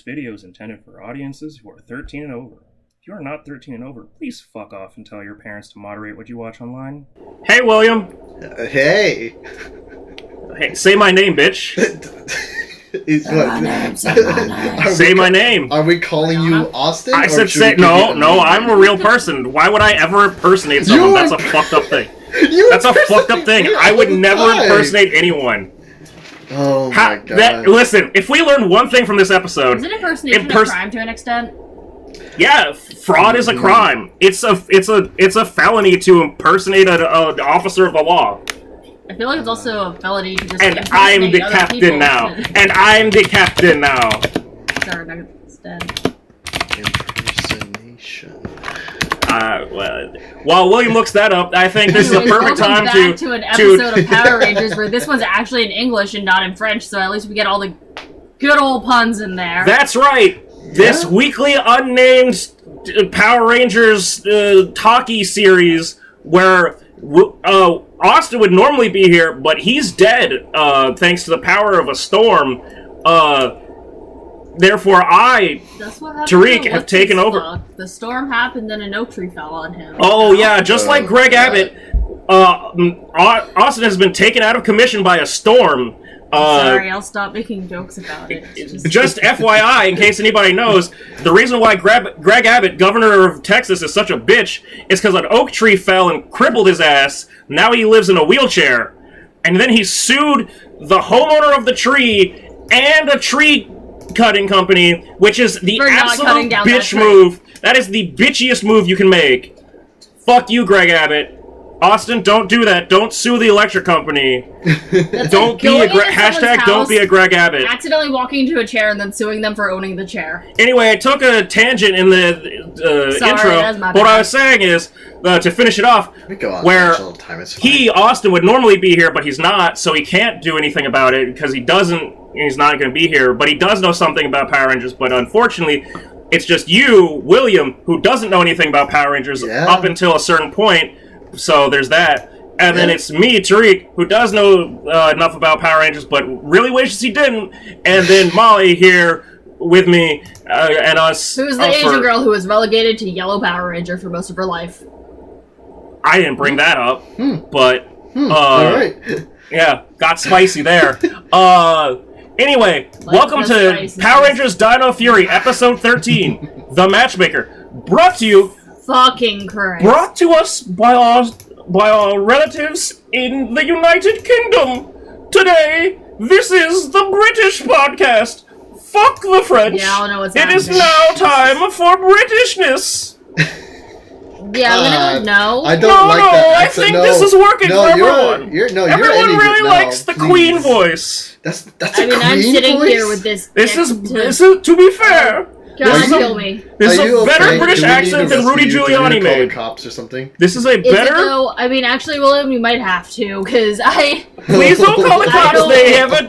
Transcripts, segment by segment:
This video is intended for audiences who are 13 and over. If you are not 13 and over, please fuck off and tell your parents to moderate what you watch online. Hey, William! Hey! Hey, say my name, bitch! Say my name! Are we calling you Austin? I said say... No, I'm a real person. Why would I ever impersonate someone? That's a fucked up thing. That's a fucked up thing. I would never impersonate anyone. Oh my god. Listen, if we learn one thing from this episode... Isn't impersonation a crime to an extent? Yeah, fraud is a crime. It's a felony to impersonate an officer of the law. I feel like it's also a felony to just And I'm the captain now. And I'm the captain now. Sorry, not extent. Impersonation. While William looks that up, I think this is a perfect time to an episode of Power Rangers where this one's actually in English and not in French, so at least we get all the good old puns in there. That's right. This weekly unnamed Power Rangers talkie series where Austin would normally be here, but he's dead thanks to the power of a storm. Therefore, Tariq, have taken over. The storm happened and an oak tree fell on him. Oh, yeah, just like Greg Abbott, Austin has been taken out of commission by a storm. Sorry, I'll stop making jokes about it. Just FYI, in case anybody knows, the reason why Greg Abbott, governor of Texas, is such a bitch is because an oak tree fell and crippled his ass. Now he lives in a wheelchair. And then he sued the homeowner of the tree and a tree cutting company, which is the absolute bitch move. That is the bitchiest move you can make. Fuck you, Greg Abbott. Austin, don't do that. Don't sue the electric company. Don't be don't be a Greg Abbott. Accidentally walking into a chair and then suing them for owning the chair. Anyway, I took a tangent in the intro. What I was saying is, to finish it off, where Austin would normally be here, but he's not, so he can't do anything about it because he's not going to be here, but he does know something about Power Rangers, but unfortunately, it's just you, William, who doesn't know anything about Power Rangers up until a certain point. So there's that. And then it's me, Tariq, who does know enough about Power Rangers, but really wishes he didn't. And then Molly here with me and us. Who's the Asian girl who was relegated to Yellow Power Ranger for most of her life. I didn't bring that up, but all right. Yeah, got spicy there. Anyway, welcome to Power Rangers Dino Fury, Episode 13, The Matchmaker, brought to you... Fucking Christ. Brought to us by our relatives in the United Kingdom. Today, this is the British podcast. Fuck the French. Yeah, I don't know what's happening. It is now time for Britishness. Yeah, I'm gonna go no. I don't like that accent. I think this is working for everyone. Everyone really likes the Queen voice. That's I'm sitting here with this. This is to be fair. God, kill me. This is a better British accent than Rudy Giuliani made. Cops or something. This is a better. Actually, William, you might have to, because Please don't call the cops. They haven't.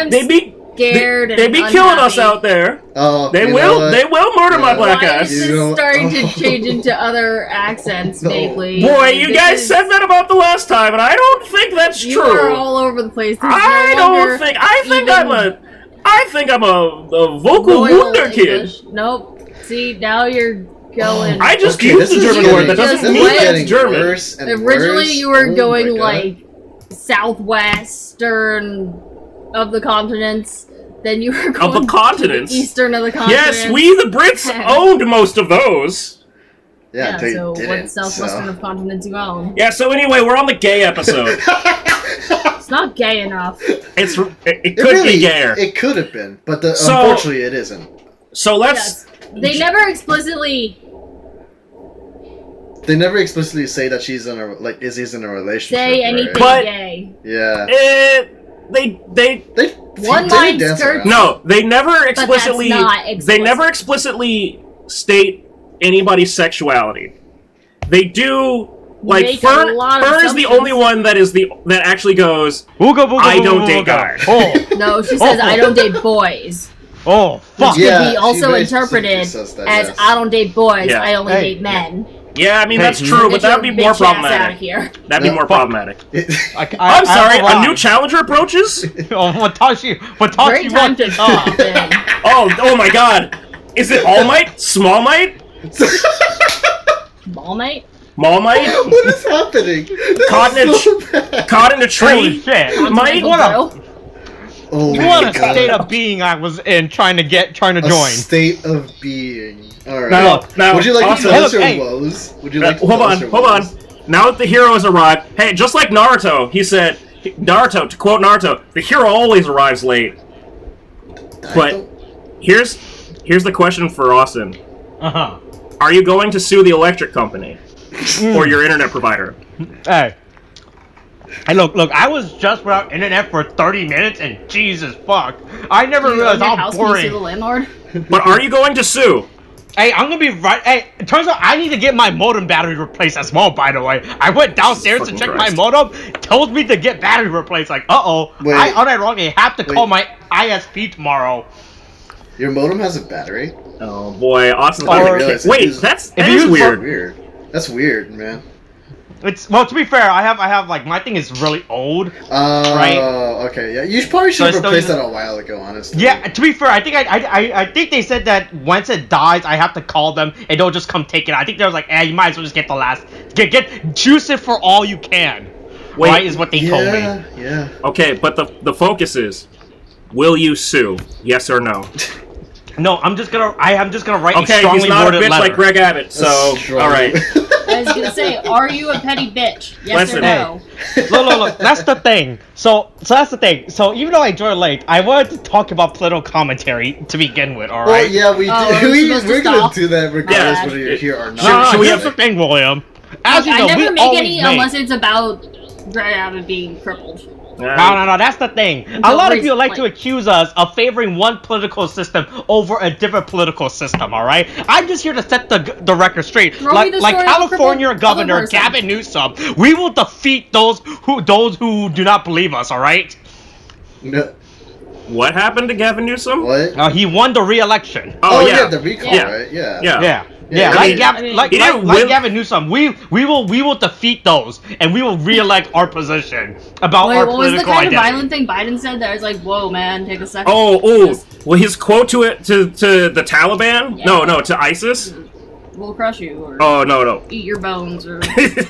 They be scared. They be killing us out there. They will murder my black ass. This is starting to change into other accents vaguely. Boy, you guys said that about the last time, and I don't think that's true. You are all over the place. I think I'm a vocal wunderkid. Nope. See, now you're going... I just used the German word. That doesn't mean it's German. Originally, you were going, like, southwestern of the continents. Then you were going of the continents? To the eastern of the continents. Yes, we, the Brits, owned most of those. Yeah, so what southwestern of continents you own? Yeah, so anyway, we're on the gay episode. It's not gay enough. It could be gayer. It could have been, but unfortunately it isn't. So let's... Yes. They never explicitly say that she's in a is in a relationship. Say anything gay. Yeah. They one line skirt. No, they never explicitly. They never explicitly state anybody's sexuality. They do. Like Fern is the only one that actually goes. I don't date guys. No, she says I don't date boys. Oh, fuck. Which could be also interpreted as I don't date boys. I only date men. Yeah, I mean, that's true, but that'd be more problematic. That'd be more problematic. I'm sorry, a new challenger approaches? Watashi Great time to talk. Oh my god. Is it All Might? Small Might? Ball Might? Mall Might? What is happening? Caught in a tree? Might? What a state of being I was in trying to join. A state of being. Alright. Now, would you like to tell us your woes? Would you like to hold on. Now that the hero has arrived, hey, just like Naruto, he said, to quote Naruto, the hero always arrives late. But here's the question for Austin. Are you going to sue the electric company or your internet provider? Hey, look, I was just without internet for 30 minutes, and Jesus fuck, I never realized how boring. Sue the landlord? But are you going to sue? Hey, I'm gonna be right. Hey, it turns out I need to get my modem battery replaced as well, by the way. I went downstairs to check my modem, told me to get battery replaced. Like, I unironically have to call my ISP tomorrow. Your modem has a battery? Oh boy, Austin. Wait, that is weird. That's weird, man. Well, to be fair, I have like, my thing is really old. Right? Okay, yeah. You probably should have replaced that a while ago, honestly. Yeah, to be fair, I think they said that once it dies, I have to call them and they'll just come take it. I think they was like, you might as well just get the last, juice it for all you can. Wait, right, is what they told me. Yeah. Okay, but the focus is, will you sue? Yes or no? No, I am just gonna write a strongly worded letter. Okay, he's not a bitch like Greg Abbott, so alright. I was gonna say, are you a petty bitch? Yes or no? Look, that's the thing. So that's the thing. So even though I joined late, I wanted to talk about political commentary to begin with, alright? Well, yeah, we're gonna do that regardless whether you're here or not. Should we have the thing, William? As you know, I never make any unless it's about Greg Abbott being crippled. No, that's the thing. A lot of people like to accuse us of favoring one political system over a different political system, alright? I'm just here to set the record straight. Like California Governor Gavin Newsom, we will defeat those who do not believe us, alright? No. What happened to Gavin Newsom? What? He won the re-election. Oh yeah, the recall, right? Yeah. Yeah, like Gavin Newsom, we will defeat those, and we will re-elect our position about our political identity. What was the kind of violent thing Biden said that was like, whoa, man, take a second. Well, his quote to the Taliban? Yeah. No, to ISIS? We'll crush you, or no. Eat your bones, or... Eat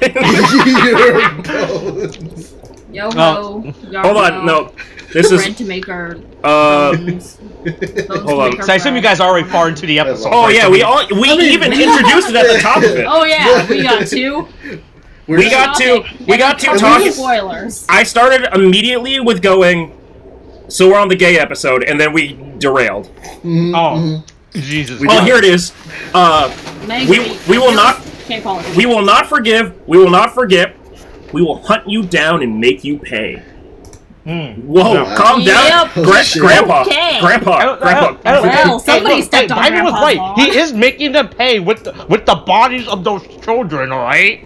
your bones. Yo-ho. Hold on, no. This is... RedTableProduction. Bones. Hold on. So I assume you guys are already far into the episode. Oh yeah, we even introduced it at the top of it. Oh yeah, we got two. We got two talking. Spoilers. I started immediately with going, so we're on the gay episode, and then we derailed. Oh, Jesus. Well, here it is. We will not forgive. We will not forget. We will hunt you down and make you pay. Whoa, calm down, Grandpa. Well, somebody stepped on Grandpa's right. He is making them pay with the bodies of those children, all right?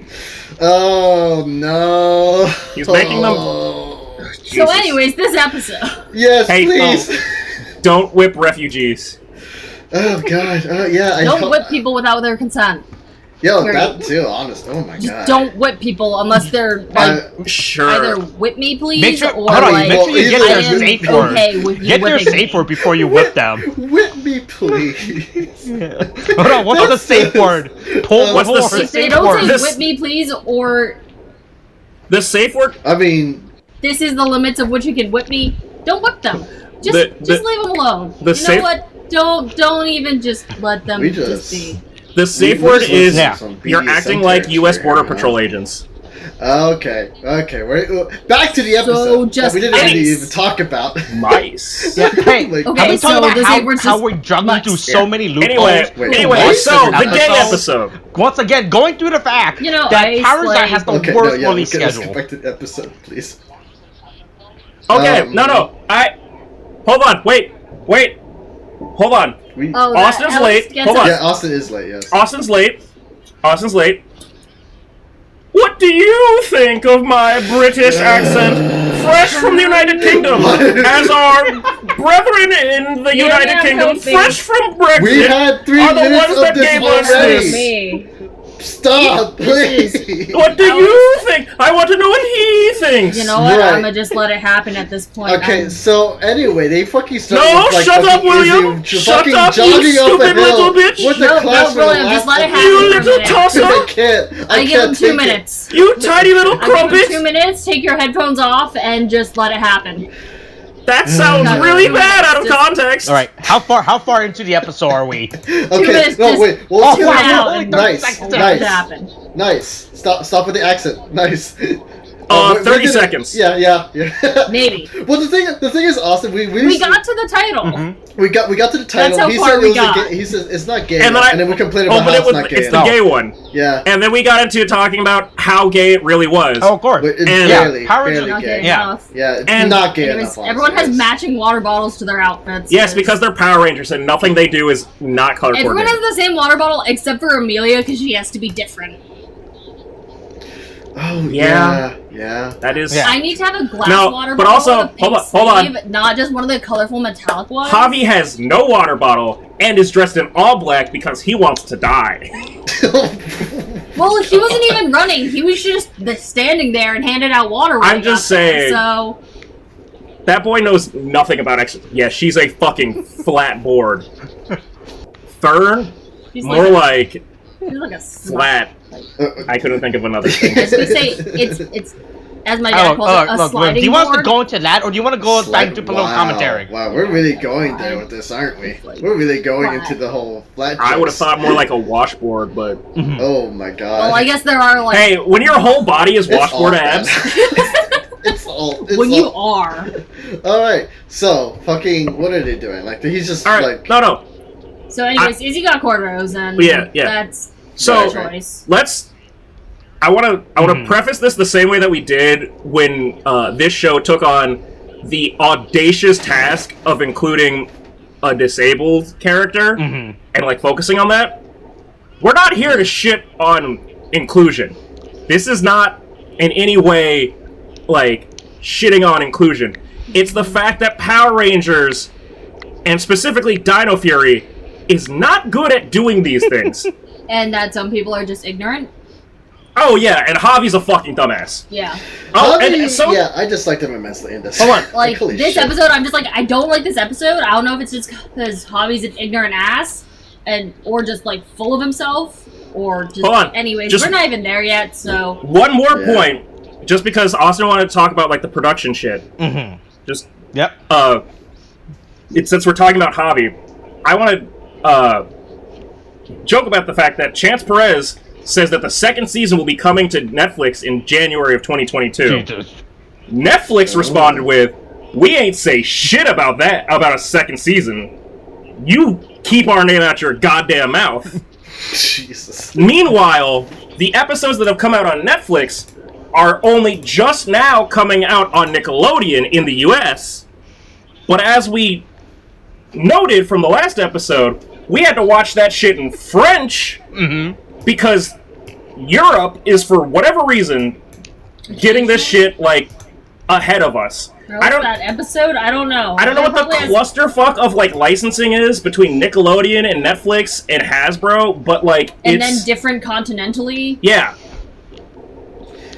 Oh no. He's making them. So, anyways, this episode. Yes, please. Don't whip refugees. Oh God. Yeah. Don't whip people without their consent. Yo, that too, honest. Oh my God. Just don't whip people unless they're like either whip me please make sure, or make sure you get their safe word. Okay with you get their safe word before you whip them. Whip me please. Hold on, what's the safe word? What's the safe word? They don't say whip me please or the safe word? I mean, this is the limits of which you can whip me. Don't whip them. Just leave them alone. You know what? Don't even just let them just be. The safe word is you're acting like U.S. Border Patrol agents. Okay. Back to the episode that we didn't even talk about. Mice. Yeah, hey, okay, so how we're juggling through so many loopholes. Anyway, so the gay episode. Once again, going through the fact that Parasite has the worst release schedule. Let's get back to the episode, please. Okay, no. Hold on, wait. Hold on. Austin's late. Hold on. Yeah, Austin is late, yes. Austin's late. What do you think of my British accent? Fresh from the United Kingdom. As our brethren in the United Kingdom, fresh from Brexit, we had 3 are the minutes ones that of this gave us already. Stop, please. What do you think? I want to know what he thinks. You know what? Right. I'm gonna just let it happen at this point. Okay, so anyway, they fucking started. No, like, shut up, William! Shut up, you stupid little bitch! With the class William, just let it happen. You little tosser! I give him 2 minutes. You tiny little crumpet! I give him 2 minutes. Take your headphones off and just let it happen. That sounds really bad out of context. All right, how far into the episode are we? Okay, no, wait. Well, nice. Nice. Stop with the accent. Nice. 30 seconds. Yeah. Maybe. Well, the thing is, Austin, we got to the title. Mm-hmm. We got to the title. That's how far we got. He says it's not gay, and then we complained about how it's not gay. It's the gay one. Yeah. And then we got into talking about how gay it really was. Oh, of course. But it's barely gay. Yeah, it's not gay enough. Everyone has matching water bottles to their outfits. Yes, because they're Power Rangers, and nothing they do is not color coordinated. Everyone has the same water bottle except for Amelia, because she has to be different. Oh, yeah. That is... I need to have a glass water bottle. But also, hold on. Not just one of the colorful metallic ones. Javi has no water bottle and is dressed in all black because he wants to die. Well, he wasn't even running. He was just standing there and handed out water. I'm just saying. So... That boy knows nothing about exercise. Yeah, she's a fucking flat board. Fern? She's more like she's like a flat. I couldn't think of another thing. As we say, it's as my dad calls it, a sliding board. Do you want us to go into that, or do you want to go back to a little commentary? Wow, we're really going there with this, aren't we? We're really going into the whole flat. I would have thought more like a washboard, but oh my god. Well, I guess there are like. Hey, when your whole body is washboard abs. When you are. Alright, so, fucking, what are they doing? Like, he's just, like... No. So, anyways, Izzy got cornrows, and that's so, choice. I want to preface this the same way that we did when this show took on the audacious task of including a disabled character and, like, focusing on that. We're not here to shit on inclusion. This is not in any way... like, shitting on inclusion. It's the fact that Power Rangers, and specifically Dino Fury, is not good at doing these things. And that some people are just ignorant? Oh, yeah, and Javi's a fucking dumbass. Yeah. Oh, I just liked him immensely in this. Hold on. Like, this episode, I'm just like, I don't like this episode. I don't know if it's just because Javi's an ignorant ass, or just, like, full of himself, or just... Hold on. Anyways, we're not even there yet, so... One more point. Just because Austin wanted to talk about, like, the production shit. Just... Yep. Since we're talking about Javi, I want to joke about the fact that Chance Perez says that the second season will be coming to Netflix in January of 2022. Jesus. Netflix responded with, "We ain't say shit about that, about a second season. You keep our name out your goddamn mouth." Jesus. Meanwhile, the episodes that have come out on Netflix are only just now coming out on Nickelodeon in the US. But as we noted from the last episode, we had to watch that shit in French because Europe is, for whatever reason, getting this shit, like, ahead of us. I don't that episode. I don't know. I don't know what the clusterfuck of, like, licensing is between Nickelodeon and Netflix and Hasbro, but, like, and then different continentally. Yeah.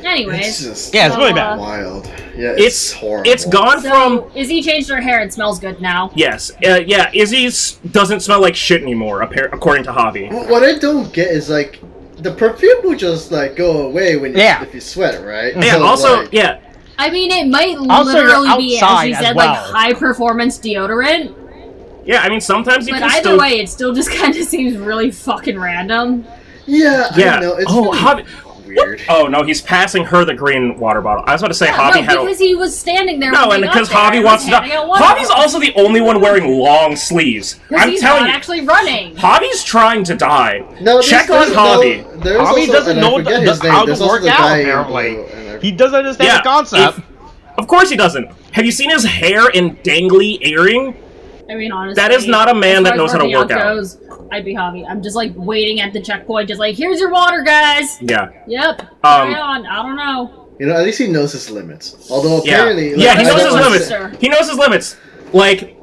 Anyways, it's really bad. Wild. Yeah, it's horrible. It's gone from... Izzy changed her hair. It smells good now. Yes. Izzy's doesn't smell like shit anymore, according to Javi. What I don't get is, like, the perfume will just, like, go away when if you sweat, right? Yeah, so, also, like, I mean, it might literally be, as you said, like, high-performance deodorant. Yeah, I mean, sometimes you can still... But either way, it still just kind of seems really fucking random. Yeah, I don't know. It's Javi... Weird. Oh, no, he's passing her the green water bottle. I was about to say Javi had because he was standing there. No, and because Javi wants to... Javi's also the only one wearing long sleeves. I'm telling you. Actually running. Javi's trying to die. No, check on Javi. Javi doesn't know how to work out, apparently. He doesn't understand the concept. Of course he doesn't. Have you seen his hair and dangly earring? I mean, honestly, that is not a man that knows how to work out. I'd be Javi. I'm just, like, waiting at the checkpoint, just like, here's your water, guys. Yeah. Yep. Carry on. I don't know. You know, at least he knows his limits. Although apparently, he knows his limits. He knows his limits. Like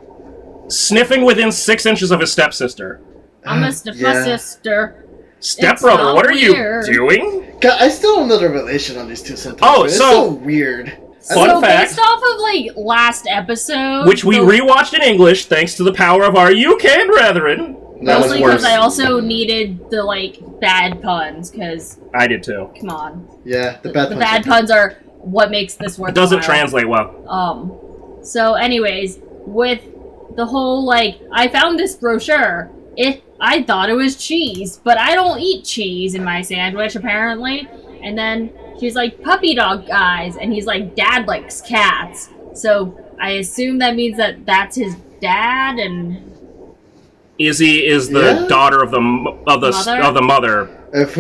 sniffing within 6 inches of his stepsister. I'm gonna sniff my sister. Stepbrother, what are you doing? God, I still don't know the relation on these two sometimes. Oh, it's so weird. Fun fact, based off of, like, last episode... Which we rewatched in English, thanks to the power of our UK brethren. Mostly because I also needed the, like, bad puns, because... I did too. Come on. Yeah, the bad puns are what makes this work. It doesn't translate well. So anyways, with the whole, like, I found this brochure. I thought it was cheese, but I don't eat cheese in my sandwich, apparently. And then she's like, puppy dog eyes, and he's like, Dad likes cats. So I assume that means that that's his dad, and... Izzy is the daughter of the mother.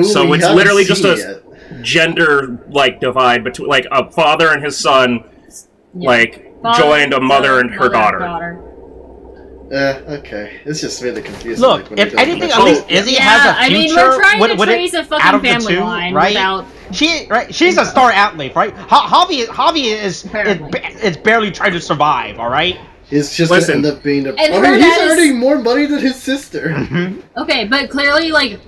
So it's literally just a gender like divide between like a father and his son, joined a mother and her daughter. Okay. It's just really confusing. Look, if anything, at least Izzy has a future. I mean, we're trying to trace a fucking family line, right? Without... She's a star athlete, right? Javi is barely trying to survive, all right? He's just gonna end up being he's earning more money than his sister. Okay, but clearly, like,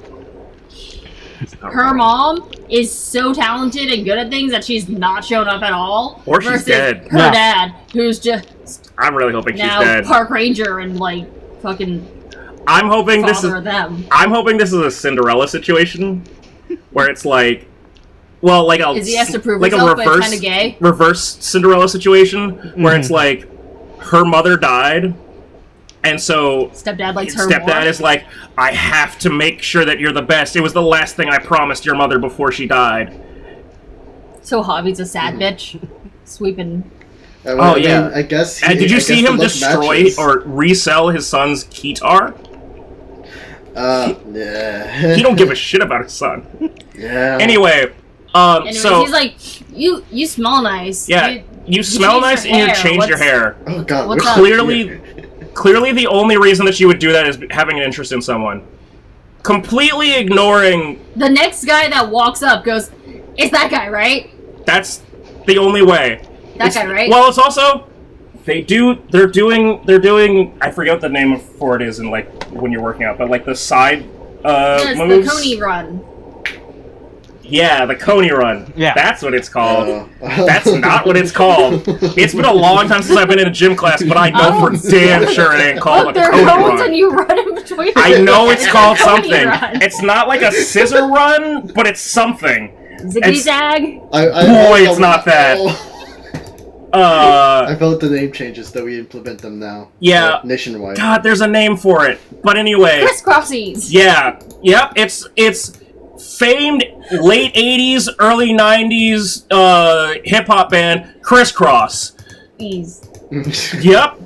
her mom is so talented and good at things that she's not shown up at all. Or she's dead. Her dad, who's just... I'm really hoping she's dead. Park ranger and, like, fucking... I'm hoping this is a Cinderella situation, where it's like... Well, like he has to prove himself, but it's kind of gay. Reverse Cinderella situation, where it's like... Her mother died, and so stepdad likes her Stepdad more. Is like, I have to make sure that you're the best. It was the last thing I promised your mother before she died. So Javi's a sad bitch, sweeping. I guess. Did you see him destroy or resell his son's guitar? Yeah. He don't give a shit about his son. Yeah. Anyways, he's like, you smell nice. Yeah. You smell nice and you change your hair. Oh god, clearly the only reason that you would do that is having an interest in someone. Completely ignoring... The next guy that walks up goes, it's that guy, right? That's the only way. That guy, right? Well, it's also... They're doing... I forget what the name for it is in, like, when you're working out, but, like, the side it's moves. The Coney run. Yeah, the Coney Run. Yeah. That's what it's called. That's not what it's called. It's been a long time since I've been in a gym class, but I know for damn sure it ain't called a Coney Run. And you run in between. I know it's called something. It's not like a scissor run, but it's something. Ziggy-zag? Boy, it's not that. I felt the name changes that we implement them now. Yeah. Nationwide. God, there's a name for it. But anyway. Crisscrossies. Yeah. Yep. It's famed late 80s, early 90s hip-hop band Crisscross. Yep.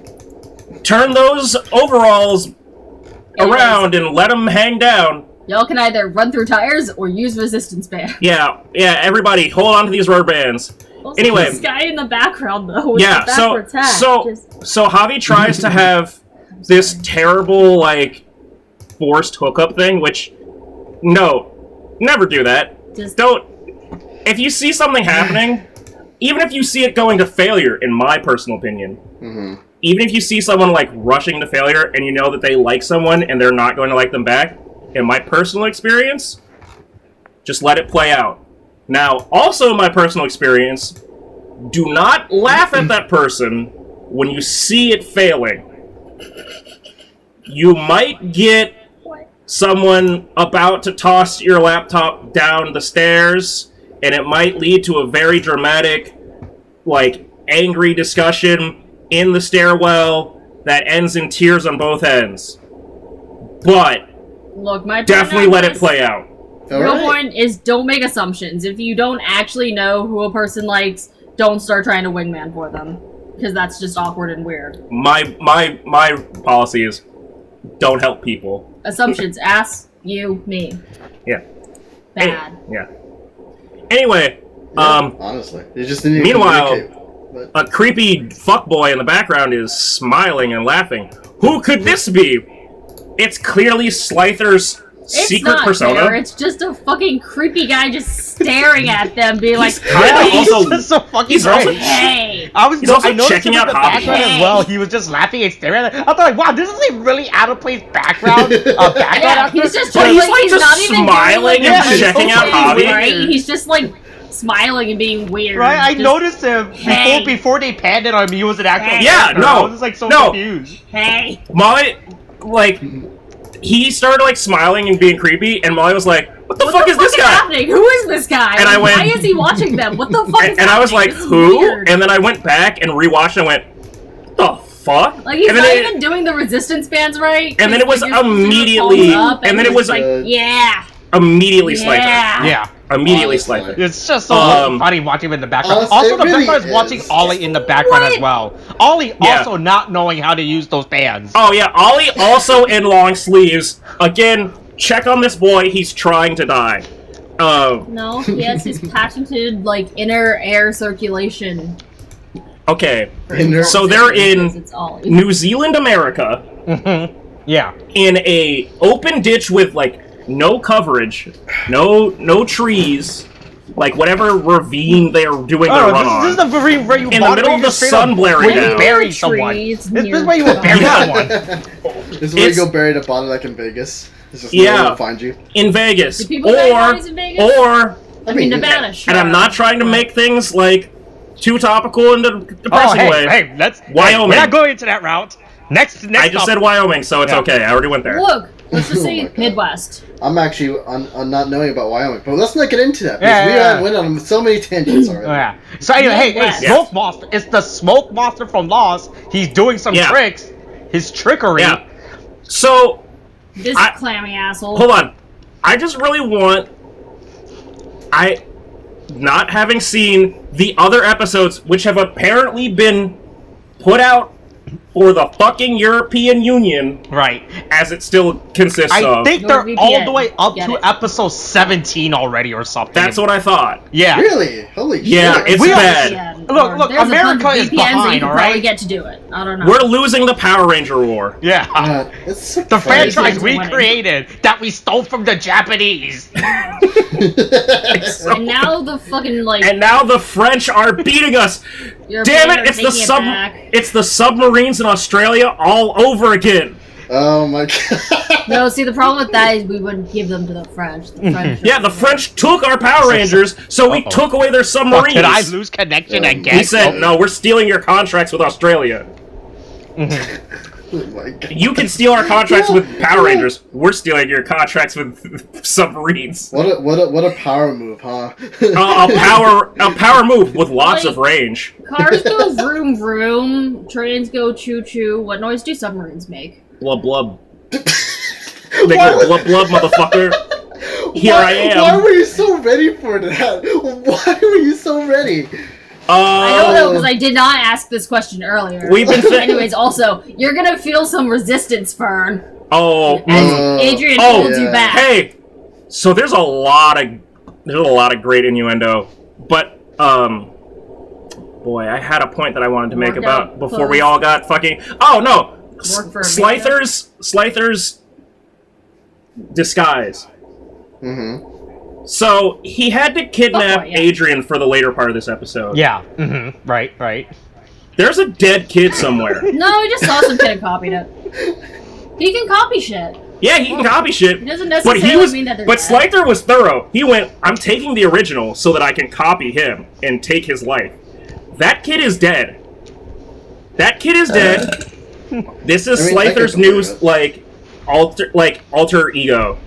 Turn those overalls around and let them hang down. Y'all can either run through tires or use resistance band. Yeah, everybody, hold on to these rubber bands. Also, anyway, this guy in the background though. With yeah, the backwards hat, so Javi tries to have this terrible like forced hookup thing, which no, never do that. Just don't. If you see something happening, even if you see it going to failure, in my personal opinion, even if you see someone like rushing to failure and you know that they like someone and they're not going to like them back, in my personal experience, just let it play out. Now, also in my personal experience, do not laugh at that person when you see it failing. You might get someone about to toss your laptop down the stairs, and it might lead to a very dramatic, like, angry discussion in the stairwell that ends in tears on both ends. But look, my definitely let it play out. The real point is don't make assumptions. If you don't actually know who a person likes, don't start trying to wingman for them, because that's just awkward and weird. My policy is don't help people. Assumptions. Ask you, me. Yeah. Bad. Yeah. Anyway, honestly, you just didn't meanwhile, a creepy fuckboy in the background is smiling and laughing. Who could this be? It's clearly Slyther's secret persona. Fair. It's just a fucking creepy guy just staring at them, being like, he's also so fucking he's also, hey. He's also checking out hobbies as well. He was just laughing and staring at it. I thought, like, wow, this is a really out of place background. He's just just smiling and checking out hobbies. Right? He's just like smiling and being weird. Right? I noticed him before they panned it on me. He was an actual character. I was like so confused. Hey, Molly, like, he started like smiling and being creepy, and Molly was like, "What the fuck is this guy? Happening? Who is this guy? And I went, why is he watching them? What the fuck? And I was like, who? Weird. And then I went back and rewatched and went, what the fuck? Like he's not even doing the resistance bands right. And then it was immediately, and then it was like, immediately Slifer. Yeah. Immediately Slifer. It's just so funny watching him in the background. Also, the best part is watching Ollie in the background as well. Ollie also not knowing how to use those bands. Oh yeah, Ollie also in long sleeves. Again, check on this boy. He's trying to die. No, he has his patented like inner air circulation. Okay, so they're in New Zealand, America. Yeah. In a open ditch with like no coverage, no trees, like whatever ravine they're doing their run on. This is the ravine where you in the middle of the sun blaring down. Bury someone. This is where you would bury someone. This is where you go bury a body like in Vegas. This is where they'll find you. In Vegas. Do people bury bodies in Vegas? I mean Nevada, sure. And I'm not trying to make things like too topical and depressing way. Hey, Wyoming. We're not going into that route. Next. I just said Wyoming, so it's okay. I already went there. Look, let's just say Midwest. I'm actually on not knowing about Wyoming, but let's not get into that because we went on so many tangents already. Yeah. So anyway, hey, Smoke Monster. It's the Smoke Monster from Lost. He's doing some tricks. His trickery. Yeah. So. This clammy asshole. Hold on. I just really want. Not having seen the other episodes, which have apparently been put out for the fucking European Union, right? As it still consists of. I think they're all the way up to episode 17 already, or something. That's what I thought. Yeah. Really? Holy shit! Yeah, it's bad. Look, America is behind. All right, get to do it. I don't know. We're losing the Power Ranger war. Yeah. The franchise we created that we stole from the Japanese. And now the fucking And now the French are beating us. Damn it! It's the submarines in Australia all over again. Oh my god. No, see the problem with that is we wouldn't give them to the French. The French took our Power Rangers, so we took away their submarines. Did I lose connection again? He said, no, we're stealing your contracts with Australia. Oh my god. You can steal our contracts with Power Rangers. We're stealing your contracts with submarines. What a power move, huh? A power move with lots of range. Cars go vroom vroom, trains go choo choo. What noise do submarines make? Blub blub. They go blub blub, motherfucker. Here I am. Why were you so ready for that? Why were you so ready? I don't know, because I did not ask this question earlier. Anyways, also, you're gonna feel some resistance, Fern. Oh. As Adrian holds you back. Hey, so there's a lot of great innuendo, but boy, I had a point that I wanted to make about before we all got fucking. Oh no, Slyther's disguise. Mm-hmm. So, he had to kidnap Adrian for the later part of this episode. Yeah. Mm-hmm. Right. There's a dead kid somewhere. No, he just saw some kid and copied it. He can copy shit. Yeah, he can copy shit. It doesn't necessarily mean that they're But Slyther was thorough. He went, I'm taking the original so that I can copy him and take his life. That kid is dead. That kid is dead. This is Slyther's new, alter ego.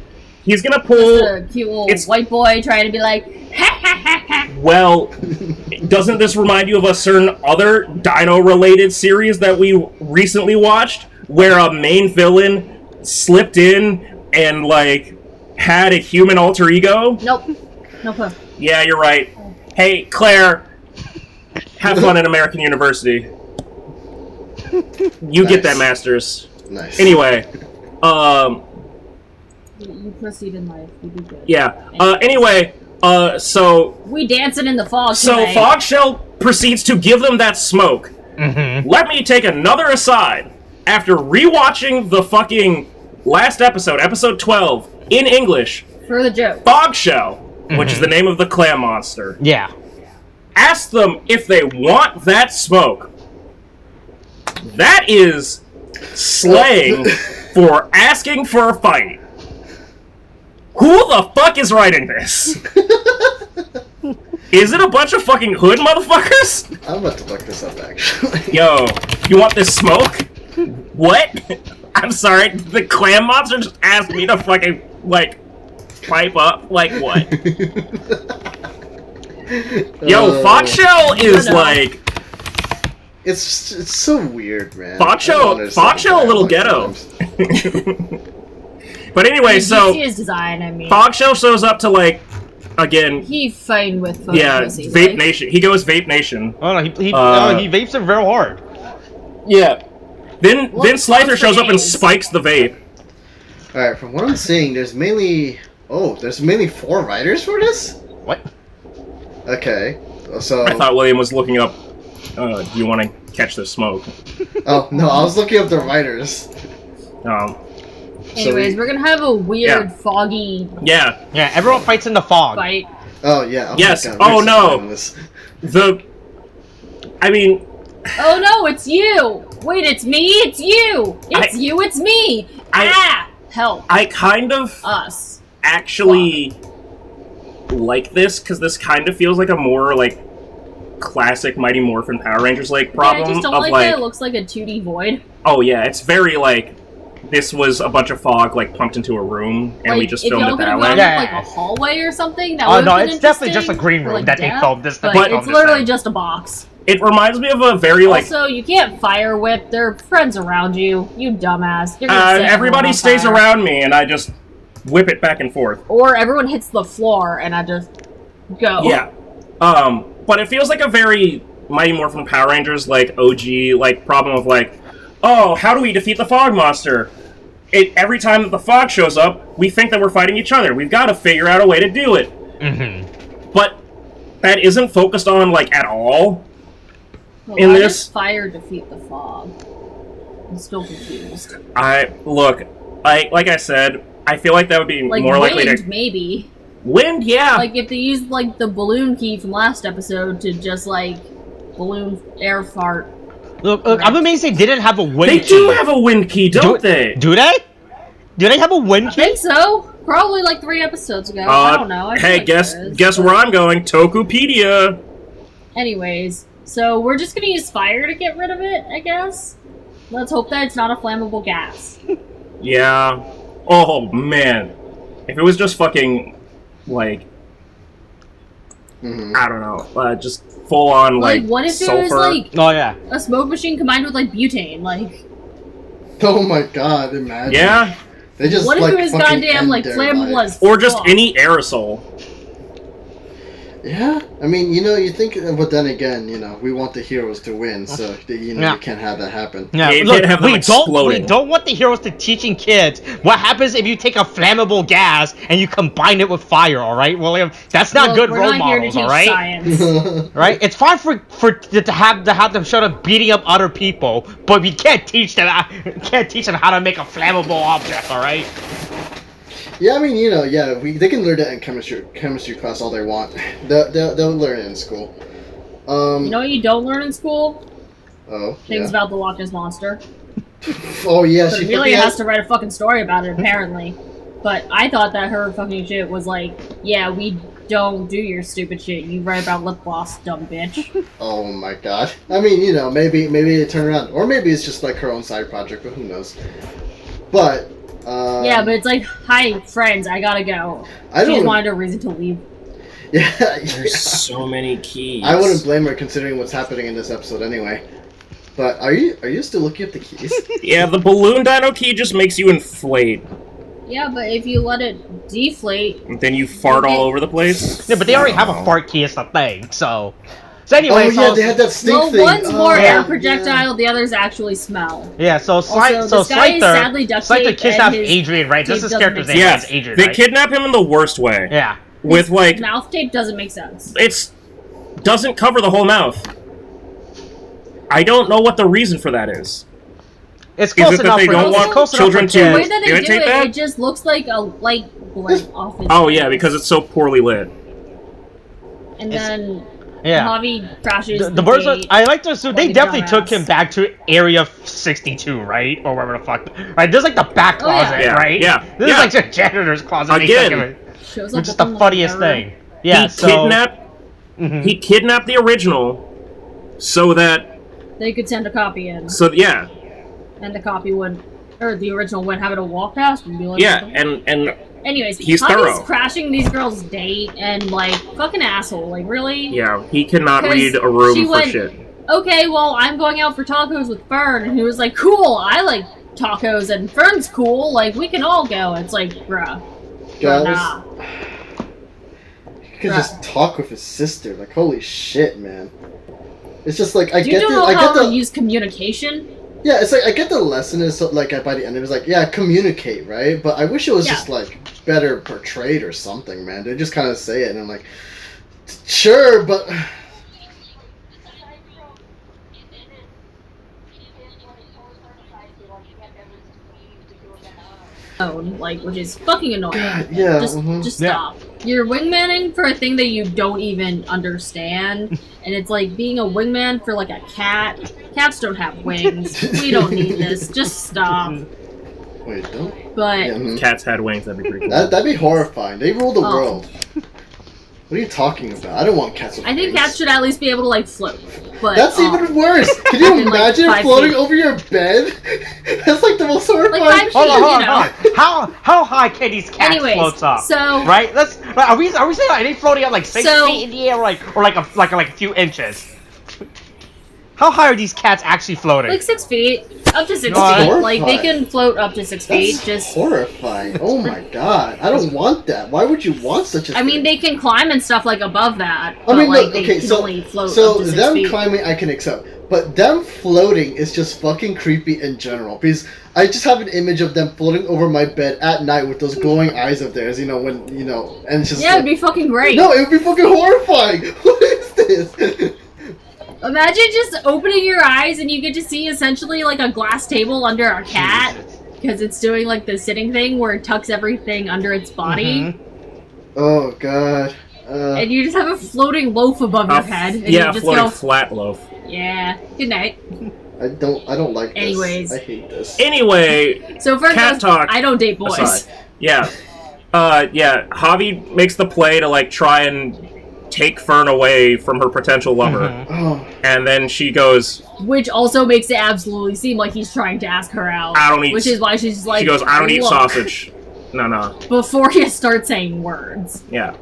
He's gonna pull. Just a cute little white boy trying to be like, ha ha ha ha. Well, doesn't this remind you of a certain other Dino-related series that we recently watched, where a main villain slipped in and had a human alter ego? Nope. Nope. Yeah, you're right. Hey, Claire, have fun at American University. You get that master's. Nice. Anyway, You proceed in life. You do good. Yeah. Anyway, so we dancing in the fog. So today. Fogshell proceeds to give them that smoke. Mm-hmm. Let me take another aside. After rewatching the fucking last episode, episode 12, in English, for the joke, Fogshell which is the name of the clam monster. Yeah. Ask them if they want that smoke. That is slang for asking for a fight. Who the fuck is writing this? Is it a bunch of fucking hood motherfuckers? I'm about to look this up, actually. Yo, you want this smoke? What? I'm sorry, the clam monster just asked me to fucking, like, pipe up? Like, what? Yo, Foxshell is, like... It's so weird, man. Foxshell a little ghetto. But anyway, so... his design, I mean. Foxshell shows up to, like, again... He fighting with pussies, Vape Nation. He goes Vape Nation. Oh, no, he vapes it real hard. Yeah. Then Slyther shows up and spikes the vape. Alright, from what I'm seeing, there's mainly 4 writers for this? What? Okay, so... I thought William was looking up, do you want to catch the smoke? Oh, no, I was looking up the writers. Anyways, we're gonna have a weird, foggy... Yeah, everyone fights in the fog. Fight. Oh, yeah. Oh, yes, God, oh no! I mean... Oh no, it's you! Wait, it's me? It's you! It's me! Help. I kind of... Us. Actually... like this, because this kind of feels like a more, like, classic Mighty Morphin Power Rangers, like, problem. I just don't like that it looks like a 2D void. Oh yeah, it's very, like... This was a bunch of fog, like, pumped into a room, and we just filmed it that way. Like a hallway or something? That no, it's definitely just a green room that they filmed this. But it's literally just a box. It reminds me of a very, like... Also, you can't fire whip. There are friends around you. You dumbass. Everybody stays around me, and I just whip it back and forth. Or everyone hits the floor, and I just go. Yeah. But it feels like a very Mighty Morphin Power Rangers, like, OG, like, problem of, like, oh, how do we defeat the fog monster? Every time that the fog shows up, we think that we're fighting each other. We've got to figure out a way to do it. Mm-hmm. But that isn't focused on, like, at all. Well, in why this. does fire defeat the fog? I'm still confused. Like I said, I feel like that would be like more wind, likely to... maybe. Wind, yeah. Like, if they used, like, the balloon key from last episode to just, like, balloon air fart. Look, I'm amazed they didn't have a wind key. They do have a wind key, don't they? Do they? Do they have a wind key? I think so. Probably like 3 episodes ago. I don't know. Hey, guess where I'm going? Tokupedia. Anyways, so we're just gonna use fire to get rid of it, I guess. Let's hope that it's not a flammable gas. Yeah. Oh, man. If it was just fucking, like... I don't know. Just full-on, like, what if sulfur? it was, like... Oh, yeah. A smoke machine combined with, like, butane, like... Oh my god, imagine. Yeah. They just, what if like, it was goddamn, like, flammable as or just any aerosol. Yeah, I mean, you think, but then again, we want the heroes to win, so, you can't have that happen. Yeah, look, we don't want the heroes to teaching kids what happens if you take a flammable gas and you combine it with fire, alright, William? That's not good role models, alright? Right? It's fine to have them show up beating up other people, but we can't teach them how to make a flammable object, alright? Yeah, I mean, they can learn that in chemistry class all they want. They'll learn it in school. You know what you don't learn in school? Oh, Things about the Loch Ness Monster. Oh, yeah. But Amelia has to write a fucking story about it, apparently. But I thought that her fucking shit was like, yeah, we don't do your stupid shit. You write about lip gloss, dumb bitch. Oh my god. I mean, maybe they turn around. Or maybe it's just like her own side project, but who knows. But... yeah, but it's like, hi, friends, I gotta go. She just wanted a reason to leave. Yeah. There's so many keys. I wouldn't blame her considering what's happening in this episode anyway. But are you still looking up the keys? Yeah, the balloon dino key just makes you inflate. Yeah, but if you let it deflate... And then you fart all over the place? Yeah, but they already have a fart key as the thing, so... So anyway, they had that stink thing. One's more air projectile, the other's actually smell. Yeah, so Slyther kidnapped Adrian, right? This is character's name is Adrian, they kidnap him in the worst way. Yeah. With, like... mouth tape doesn't make sense. Doesn't cover the whole mouth. I don't know what the reason for that is. It's close enough that they don't want children to the way that they do it, it just looks like a light blank off his Oh, yeah, because it's so poorly lit. And then Javi crashes the birds are, I like to assume they definitely took him back to Area 62, right? Or wherever the fuck. Right? There's like the back closet, right? Yeah. This is like the janitor's closet. Again. Which is the funniest thing. Yeah, He kidnapped the original so that they could send a copy in. So yeah. And the copy would, or the original would have it a walk past and be like, and anyways, he's Javi's crashing these girls' date and like fucking asshole, like really? Yeah, he cannot read a room for shit. Okay, well I'm going out for tacos with Fern, and he was like, cool, I like tacos and Fern's cool, like we can all go. It's like, bruh. Nah. He could just talk with his sister. Like, holy shit, man. It's just like I get how to use communication. Yeah, it's like I get the lesson is like by the end it was like communicate, right? But I wish it was just like better portrayed or something, man. They just kind of say it and I'm like, sure, but. Like, which is fucking annoying. God, yeah. Just stop. You're wingmaning for a thing that you don't even understand, and it's like being a wingman for like a cat. Cats don't have wings. We don't need this. Just stop. Wait, don't. But cats had wings. That'd be pretty cool. That'd be horrifying. They rule the world. What are you talking about? I don't want cats with wings. I think cats should at least be able to like float. But that's even worse. Can you imagine floating over your bed? That's like the most horrifying. Like hold on. How high can these cats float up? So right, are we saying like they floating up like 6 feet in the air, or like a few inches? How high are these cats actually floating? Like 6 feet, up to 6 feet. Like they can float up to 6 feet. That's just horrifying. Oh my god, I don't want that. Why would you want such a thing? I mean, they can climb and stuff like above that. I mean, like, they can only float so up to 6 them feet. climbing I can accept, but them floating is just fucking creepy in general. Because I just have an image of them floating over my bed at night with those glowing eyes of theirs. You know when and it's just it'd be fucking great. No, it would be fucking horrifying. What is this? Imagine just opening your eyes and you get to see essentially like a glass table under a cat because it's doing like the sitting thing where it tucks everything under its body. Oh god. And you just have a floating loaf above your head. And you just floating flat loaf. Yeah. Good night. I don't like this. Anyways. I hate this. Anyway, so for cat talk. I don't date boys. Aside. Yeah. Javi makes the play to like try and take Fern away from her potential lover. And then she goes... Which also makes it absolutely seem like he's trying to ask her out. I don't eat... Which is why she's like... She goes, I don't eat sausage. No. Before you start saying words. Yeah.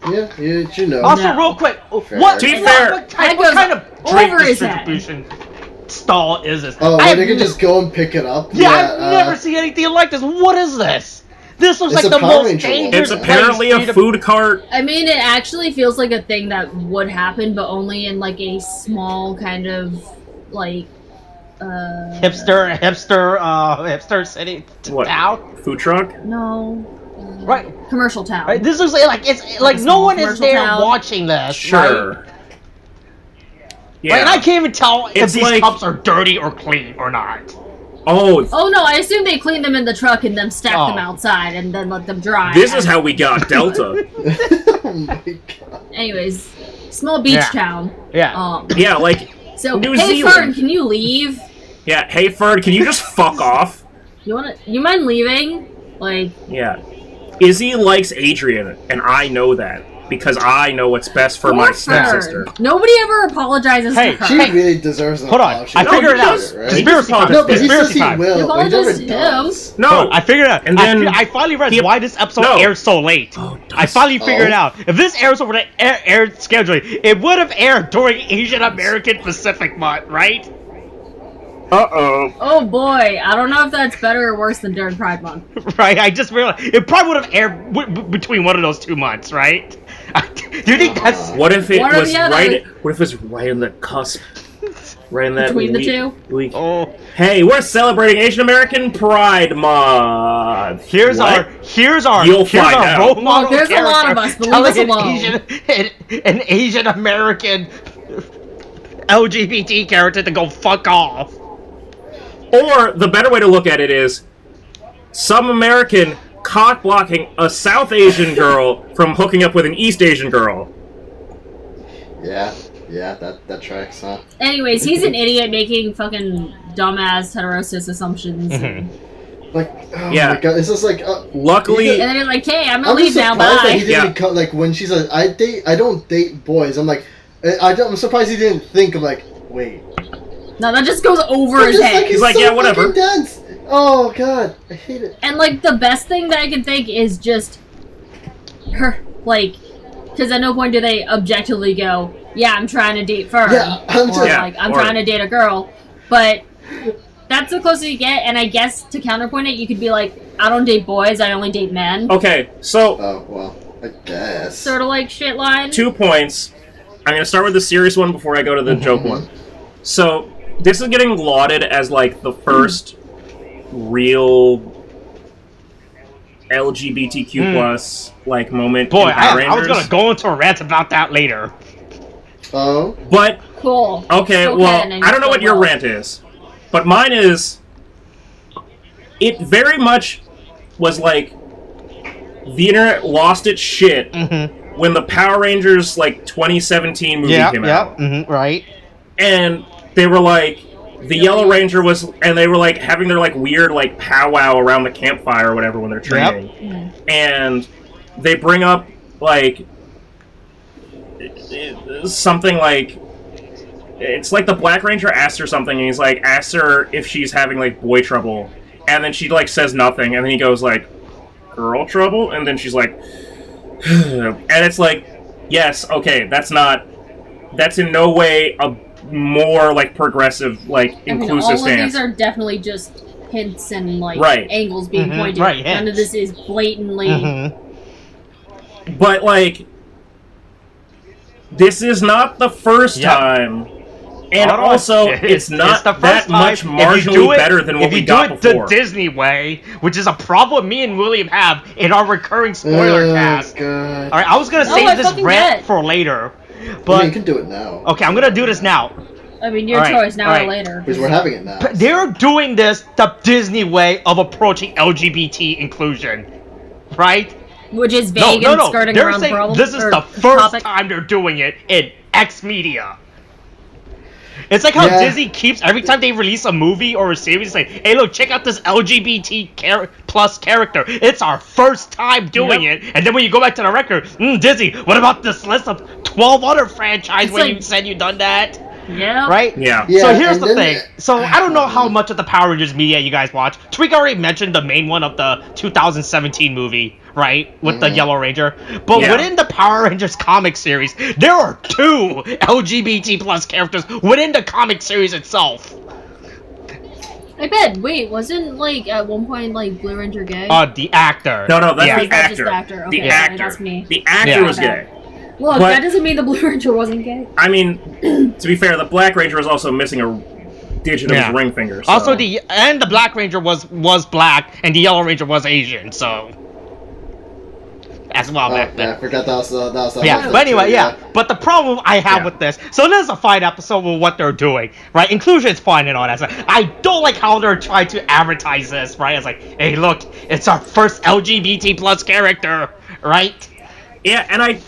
Yeah, you know. Also, real quick, what kind of drink distribution stall is this? Oh, where they can just go and pick it up? Yeah, I've never seen anything like this. What is this? This looks like the most dangerous. It's apparently a food cart. I mean, it actually feels like a thing that would happen, but only in like a small kind of like hipster city town. Food truck? No. Right. Commercial town. Right. This looks like it's like no one is there watching this. Sure. Right? Yeah. Right, and I can't even tell if these cups are dirty or clean or not. Oh no, I assume they clean them in the truck and then stack them outside and then let them dry. This is how we got Delta. Oh my god. Anyways, small beach town. Yeah. Yeah, like so New hey Zealand. Fern, can you leave? Yeah, hey Fern, can you just fuck off? You mind leaving? Like yeah. Izzy likes Adrian, and I know that. Because I know what's best for my stepsister. Nobody ever apologizes to her. She really deserves an apology. I figured it out. Conspiracy time. No, but he says he will. You apologize to him. No, I figured it out. And then I finally read why this episode aired so late. I finally figured it out. If this airs over the aired schedule, it would have aired during Asian American Pacific Month, right? Oh boy, I don't know if that's better or worse than during Pride Month. Right, I just realized it probably would have aired between one of those 2 months, right? Do you think that's... What if it was right? What if it was right in the cusp? Right in that between the two? Week. Oh. Hey, we're celebrating Asian American Pride Month. Here's our You'll find out. role model. There's a lot of us, but leave us alone. An Asian American LGBT character to go fuck off. Or the better way to look at it is some American cock blocking a South Asian girl from hooking up with an East Asian girl. Yeah, that tracks, huh? Anyways, he's an idiot making fucking dumbass heterosis assumptions. Like, oh my god, it's just like... luckily... And then he's like, hey, I'm gonna leave now, bye. That he didn't like, when she's like, I don't date boys, I'm like, I'm surprised he didn't think of like, wait. No, that just goes over his head. Like, he's like, so yeah, whatever. Dense. Oh god, I hate it. And like, the best thing that I can think is just her, like, because at no point do they objectively go, yeah, I'm trying to date Fern. Yeah, I'm trying to date a girl. But that's the closest you get, and I guess to counterpoint it, you could be like, I don't date boys, I only date men. Okay, so... Oh, well, I guess. Sort of like shit line. 2 points. I'm gonna start with the serious one before I go to the joke one. So, this is getting lauded as, like, the first real LGBTQ plus like moment. Boy, I was gonna go into a rant about that later. Oh. But cool. Okay, well, I don't know what your rant is, but mine is. It very much was like the internet lost its shit when the Power Rangers like 2017 movie came out. Right. And they were like. The Yellow Ranger was, and they were like having their like weird like powwow around the campfire or whatever when they're training, and they bring up like something like it's like the Black Ranger asked her something, and he's like asks her if she's having like boy trouble, and then she like says nothing, and then he goes like girl trouble, and then she's like, and it's like yes, okay, that's in no way a more like progressive, like inclusive all stance. Of these are definitely just hints and like angles being pointed. None of this is blatantly. But like, this is not the first time, and also it's not that much marginally better than what we got before. If you do it the Disney way, which is a problem me and William have in our recurring spoiler cast. All right, I was gonna save this rant for later. But you can do it now. Okay, I'm gonna do this now. I mean, your choice, now or later. Because we're having it now. They're doing this the Disney way of approaching LGBT inclusion, right? Which is vague and skirting around the problem. This is the first time they're doing it in X media. It's like how Disney keeps, every time they release a movie or a series, say, hey, look, check out this LGBT plus character. It's our first time doing it. And then when you go back to the record, Disney, what about this list of 12 other franchises where you said you done that? Yeah. Right? Yeah. So here's the thing. So I don't know how much of the Power Rangers media you guys watch. Tariq already mentioned the main one of the 2017 movie, right? With the Yellow Ranger. But within the Power Rangers comic series, there are 2 LGBT plus characters within the comic series itself. I bet. Wait, wasn't like at one point like Blue Ranger gay? The actor. No, that's the actor. actor. Just the actor. Okay, the actor. That's me. The actor was gay. Look, that doesn't mean the Blue Ranger wasn't gay. I mean, to be fair, the Black Ranger was also missing a digit of his ring finger. So. Also, the Black Ranger was black, and the Yellow Ranger was Asian. So, as well. I forgot that was but anyway, But the problem I have with this, so this is a fine episode with what they're doing, right? Inclusion is fine and all that stuff. I don't like how they're trying to advertise this, right? It's like, hey, look, it's our first LGBT plus character, right? Yeah, and I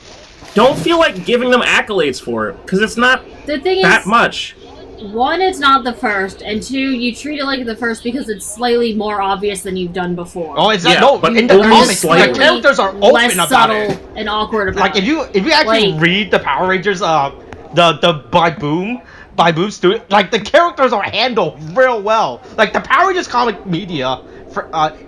don't feel like giving them accolades for it, because it's not that much. 1, it's not the first, and 2, you treat it like the first because it's slightly more obvious than you've done before. Oh, it's not, but in the comics, the characters are open about subtle it. And awkward about like, it. If you actually read the Power Rangers, the by Boom Studio, like, the characters are handled real well. Like, the Power Rangers comic media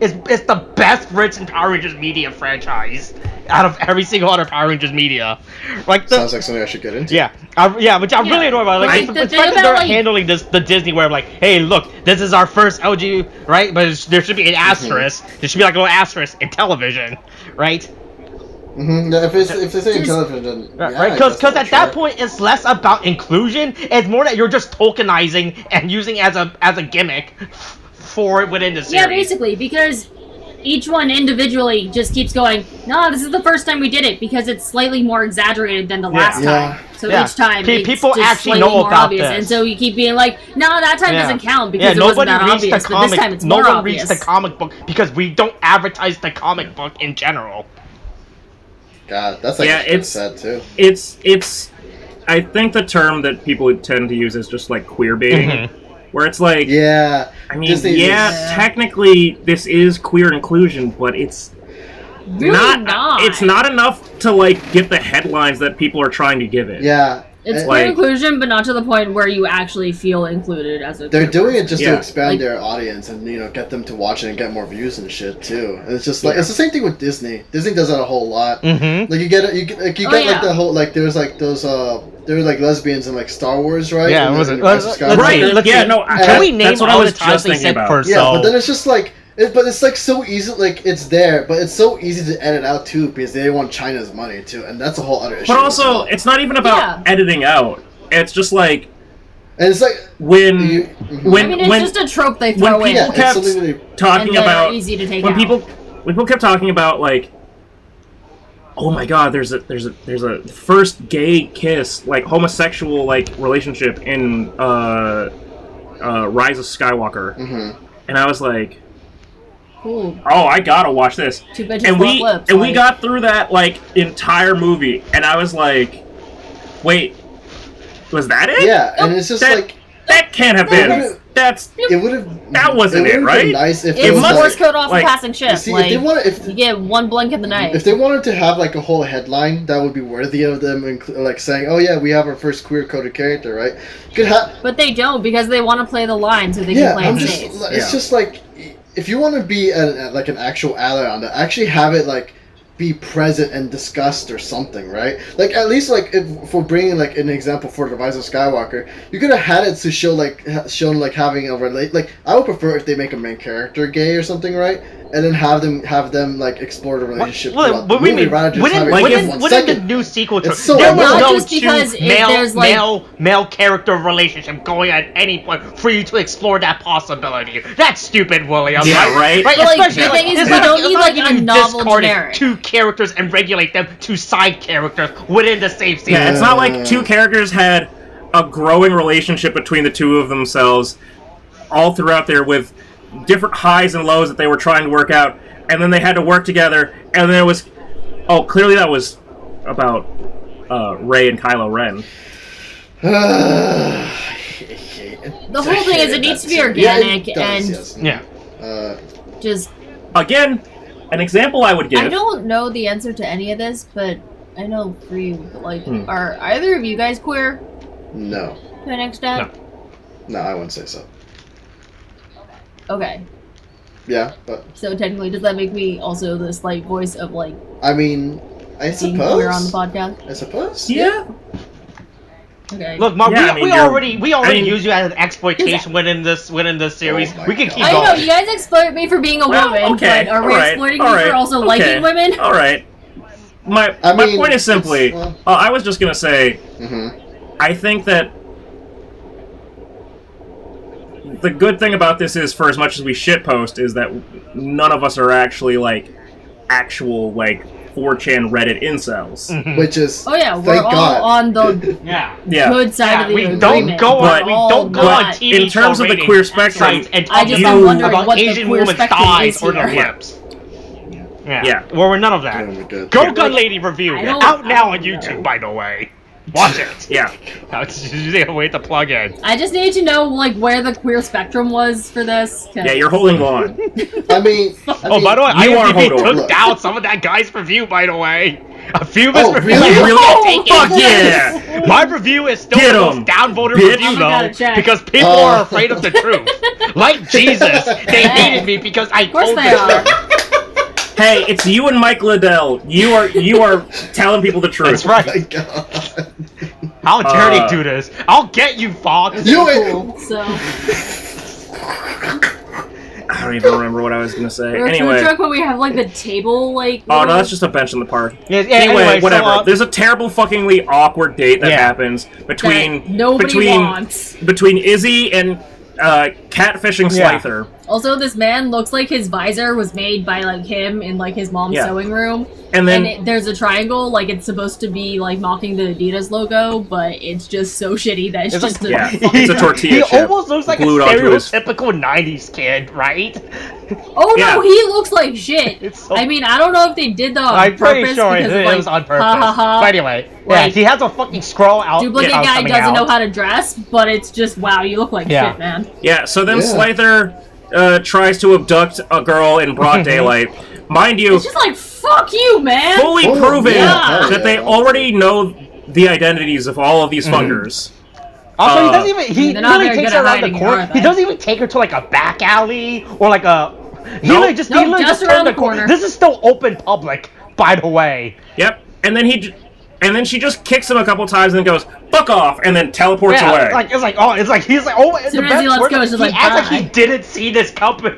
is the best written Power Rangers media franchise out of every single other Power Rangers media. Like sounds like something I should get into. Which I really enjoy about. Like, the fact that they're handling this the Disney way of like, hey, look, this is our first LG, right? But there should be an asterisk. There should be like a little asterisk in television, right? If they say in television, right? Because at that point, it's less about inclusion. It's more that you're just tokenizing and using as a gimmick for it within the series. Yeah, basically, because each one individually just keeps going, no, this is the first time we did it, because it's slightly more exaggerated than the last time. So each time, people it's just actually know more about obvious. this. And so you keep being like, no, that time doesn't count because it wasn't that obvious, but this time it's more obvious. No one reads the comic book because we don't advertise the comic book in general. God, that's like sad too. It's I think the term that people tend to use is just like queer baiting, where it's like, yeah, I mean, technically this is queer inclusion, but it's really not. It's not enough to like get the headlines that people are trying to give it. Yeah. It's queer inclusion, but not to the point where you actually feel included as a. They're doing it just to expand their audience and get them to watch it and get more views and shit too. And it's just like it's the same thing with Disney. Disney does that a whole lot. Like you get like the whole like there's like those there were like lesbians in like Star Wars, right? Yeah, and, was it? Right. Yeah, no. Can we name all the times they said first? Yeah, but then it's just like. But it's like so easy, like it's there, but it's so easy to edit out too because they want China's money too, and that's a whole other issue. But also, it's not even about editing out. It's just like, and it's like when it's just a trope they throw in. When people kept talking about easy to take when out. people kept talking about like, oh my god, there's a first gay kiss, like homosexual like relationship in Rise of Skywalker, and I was like. Ooh. Oh, I gotta watch this. And we got through that like entire movie, and I was like, "Wait, was that it?" Yeah, and it's just that can't have been. That wasn't it, right? Nice if it was Morse code off a passing ship. See, like, if you get one blink of the night. If they wanted to have like a whole headline, that would be worthy of them, like saying, "Oh yeah, we have our first queer-coded character," right? But they don't because they want to play the line so they can play it safe. It's just like. If you want to be like an actual ally on that, actually have it like be present and discussed or something, right? Like at least like if we're bringing like an example for the Rise of Skywalker, you could have had it to show like having a relate. Like I would prefer if they make a main character gay or something, right? And then have them like explore the relationship throughout the movie rather than just have it within the new sequel there was no male character relationship going at any point for you to explore that possibility. That's stupid, William. Yeah, right? But like, the thing is, we don't need like a novel generic. Two characters and regulate them to side characters within the same season. Yeah, it's not like two characters had a growing relationship between the two of themselves all throughout there with different highs and lows that they were trying to work out, and then they had to work together, and then it was clearly that was about Rey and Kylo Ren. The whole thing is it needs to be organic just again an example I would give. I don't know the answer to any of this, but I know for you, like are either of you guys queer? No. To an extent? No, I wouldn't say so. Okay. Yeah, but... So technically, does that make me also the slight voice of, like... I mean, I suppose. We're on the podcast? I suppose. Yeah. Okay. Look, Mom, we already use you as an exploitation within this series. We can keep going. I know, you guys exploit me for being a woman, but are we exploiting you for also liking women? Alright. My point is simply... I was just gonna say... I think that... The good thing about this is, for as much as we shitpost, is that none of us are actually, like, actual, like, 4chan Reddit incels. Which is, we're all on the good side of the agreement. We don't go on TV in terms of the queer spectrum, and I just am wondering what the Asian queer woman's spectrum thighs is or their here. lips. Yeah. Well, we're none of that. Go Gun Lady review. Out now on YouTube, by the way. Watch it. Yeah. That's usually a way to plug in. I just need to know, like, where the queer spectrum was for this. Yeah, you're holding on. I mean, by the way, IMDb took down some of that guy's review, by the way. A few of his reviews. Really? Fuck yeah! My review is still the most downvoted review, though, because people are afraid of the truth. Like Jesus, they hated me because I told the truth. Hey, it's you and Mike Liddell. You are telling people the truth. That's right. Oh my God. How dare they do this? I'll get you, Fox. Cool, so. I don't even remember what I was gonna say. We're anyway, drunk when we have like the table, like. Oh no, that's just a bench in the park. Yeah, anyway, whatever. So, there's a terrible, fuckingly awkward date that happens between wants. between Izzy and catfishing Slyther. Also, this man looks like his visor was made by, like, him in, like, his mom's sewing room. And then... there's a triangle, like, it's supposed to be, like, mocking the Adidas logo, but it's just so shitty that it's just it's a tortilla chip. He almost looks like a stereotypical 90s kid, right? Oh no, he looks like shit. So... I mean, I don't know if they did that on purpose. I'm pretty sure it was on purpose. But anyway, like, he has a fucking scroll out. Duplicate guy doesn't know how to dress, but it's just, wow, you look like shit, man. Yeah, so then Slyther tries to abduct a girl in broad daylight. Mind you, it's just like, fuck you, man! Fully proven that they already know the identities of all of these fuckers. Also, he doesn't even, he literally takes her around the corner. He doesn't even take her to, like, a back alley, or, like, a... He literally just around the corner. This is still open public, by the way. Yep, and then she just kicks him a couple times and then goes, fuck off, and then teleports away. He's like, oh, as soon as he lets go, it's just like, acts like he didn't see this coming,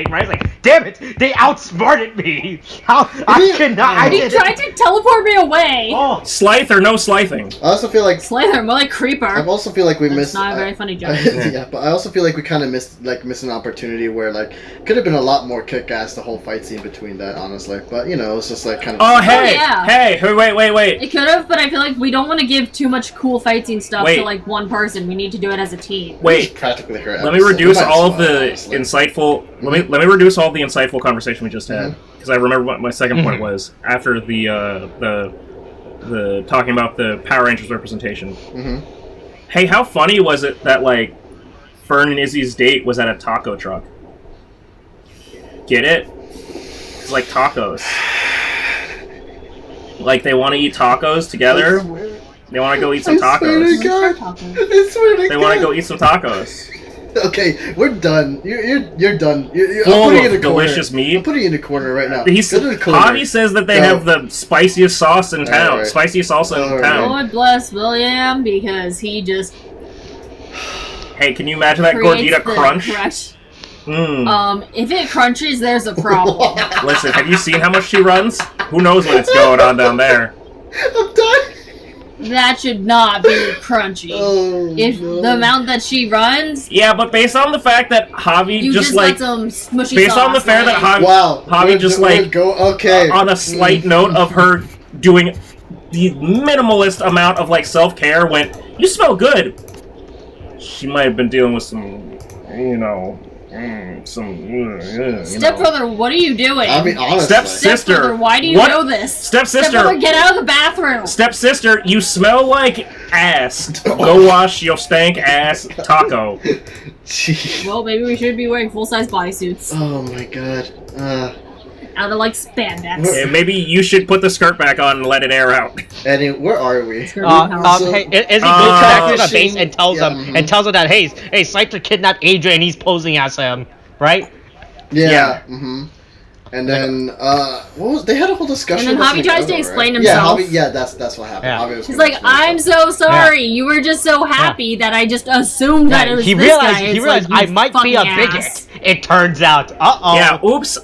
right? It's like, damn it, they outsmarted me. He tried to teleport me away. Oh. Slyther, no slithing. I also feel like... Slyther, more like creeper. I also feel like we missed... It's not a very funny joke. Yeah, but I also feel like we kind of missed an opportunity where, like, could have been a lot more kick-ass, the whole fight scene between that, honestly. But, you know, it's just, like, kind of... Oh, hey, wait. It could have, but I feel like we don't want to give too much cool fight scene stuff to like one person. We need to do it as a team. Wait, practically her let me reduce all of the insightful. Let me reduce all the insightful conversation we just had, because I remember what my second point was after the talking about the Power Rangers representation. Hey, how funny was it that like Fern and Izzy's date was at a taco truck? Get it? It's like tacos. Like they want to eat tacos together. They want to go eat some tacos. I swear to God. They want to go eat some tacos. Okay, we're done. You're done. Full of delicious meat. I'm putting you in the corner right now. Javi says that they have the spiciest sauce in town. Right. Spiciest salsa in town. Lord bless William, because he just... Hey, can you imagine that gordita crunch? If it crunches, there's a problem. Listen, have you seen how much she runs? Who knows what's going on down there? I'm done. That should not be crunchy. The amount that she runs... Yeah, but based on the fact that Javi just like... some smushy based sauce, on the fact that Javi just like... on a slight note of her doing the minimalist amount of like self-care when... You smell good. She might have been dealing with some, you know... Stepbrother, what are you doing? I mean, honestly. Stepsister, why do you know this? Stepsister, get out of the bathroom. Stepsister, you smell like ass. Go wash your stank ass taco. Jeez. Well, maybe we should be wearing full-size bodysuits. Oh my God. Out of like spandex. Yeah, maybe you should put the skirt back on and let it air out. Eddie, where are we? Hey, Izzy goes back to the base and tells them that hey, Slyther kidnapped Adrian and he's posing as him, right? Yeah. And then they had a whole discussion. And then Javi tries to explain himself. Yeah, that's what happened. Yeah. He's like, I'm so sorry. You were just so happy that I just assumed that it was this guy. He realized I might be a bigot. It turns out. Yeah. Oops.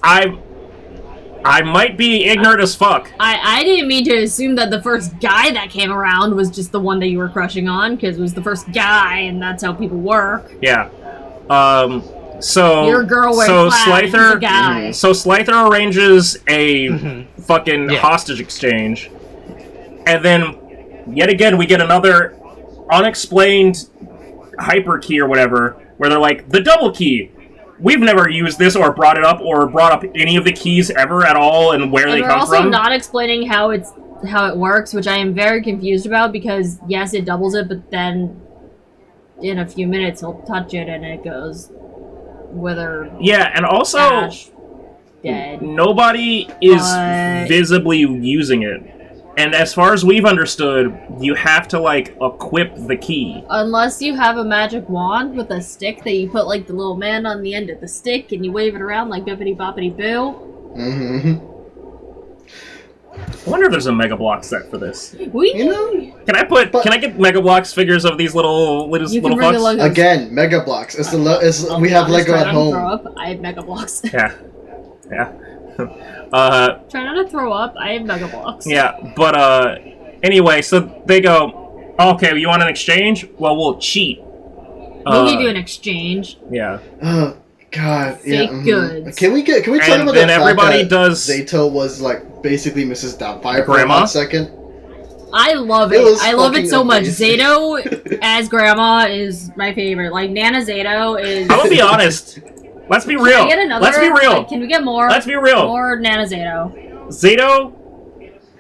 I might be ignorant as fuck. I didn't mean to assume that the first guy that came around was just the one that you were crushing on, because it was the first guy, and that's how people work. Yeah. So your girl wears Slyther. So Slyther arranges a fucking hostage exchange, and then yet again we get another unexplained hyper key or whatever, where they're like the double key. We've never used this or brought it up or brought up any of the keys ever at all and where they come from. They're also not explaining how it works, which I am very confused about, because yes, it doubles it, but then in a few minutes he'll touch it and it goes wither. Yeah, and also ash, dead. Nobody is visibly using it. And as far as we've understood, you have to, like, equip the key. Unless you have a magic wand with a stick that you put, like, the little man on the end of the stick and you wave it around like bippity-boppity-boo. I wonder if there's a Mega Block set for this. Can I get Mega Blocks figures of these little fucks? Again, Mega Blocks. We have Lego at home. Throw up. I have Mega Blocks. Yeah. Try not to throw up. I have Mega Blocks. Yeah, but anyway, so they go, okay, you want an exchange? Well, we'll cheat. We'll give you an exchange. Yeah. Oh God. Fake goods. Can we talk about the fact everybody that does Zato was like basically Mrs. Doubtfire for a hot second? I love it. I love it so much. Zato as Grandma is my favorite. Like Nana Zato is. I'm gonna be honest. Let's be real. Let's be real. Like, can we get more? Let's be real. More Nana Zato. Zato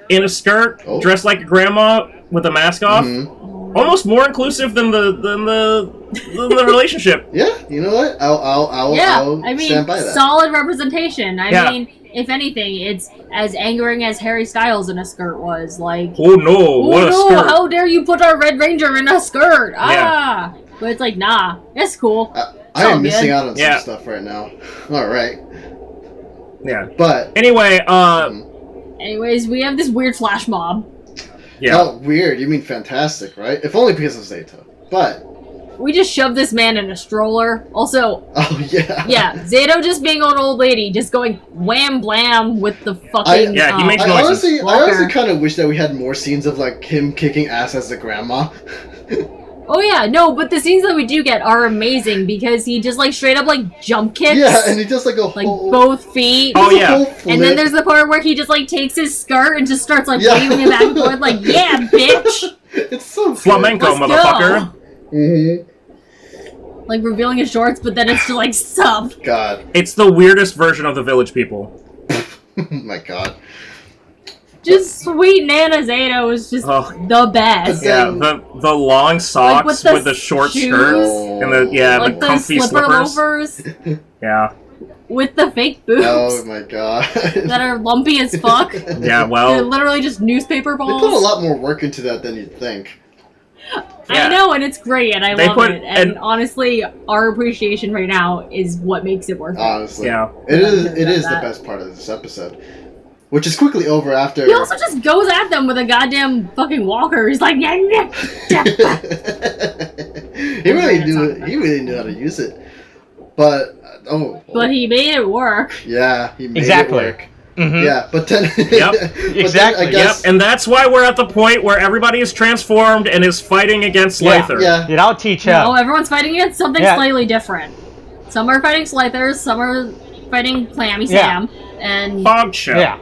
in a skirt, dressed like a grandma with a mask off. Almost more inclusive than the relationship. Yeah, you know what? I'll stand by that. Solid representation. I mean, if anything, it's as angering as Harry Styles in a skirt was. Like, oh no, what a skirt! How dare you put our Red Ranger in a skirt? Ah, but it's like, nah, it's cool. I am missing out on some stuff right now. All right. Yeah, but anyway, anyways, we have this weird flash mob. Yeah. Oh, weird. You mean fantastic, right? If only because of Zato. But we just shoved this man in a stroller. Also, yeah, Zato just being an old lady, just going wham blam with the fucking. He makes noises. I honestly kind of wish that we had more scenes of like him kicking ass as a grandma. Oh yeah, no, but the scenes that we do get are amazing because he just like straight up like jump kicks. Yeah, and he just like a whole... both feet. Oh yeah. And then there's the part where he just like takes his skirt and just starts like waving it back and forth like, yeah, bitch. It's so flamenco, motherfucker. Like revealing his shorts, but then it's just like sup. God. It's the weirdest version of the Village People. Oh my god. Just sweet Nana Zato is just the best. Yeah, the long socks with the short skirts and the comfy loafers. Yeah. With the fake boots. Oh my god. That are lumpy as fuck. Yeah, well, they're literally just newspaper balls. They put a lot more work into that than you'd think. I know, and it's great, and I love it. And honestly, our appreciation right now is what makes it worth it. Honestly, yeah, it is the best part of this episode. Which is quickly over after... He also just goes at them with a goddamn fucking walker. He's like... He really knew how to use it. But... But he made it work. Yeah, he made it work. Yeah, but then... Exactly. And that's why we're at the point where everybody is transformed and is fighting against Slyther. Yeah. Dude, I'll teach you. No, everyone's fighting against something slightly different. Some are fighting Slythers, some are fighting Clammy Sam, and... Fogshell. Yeah.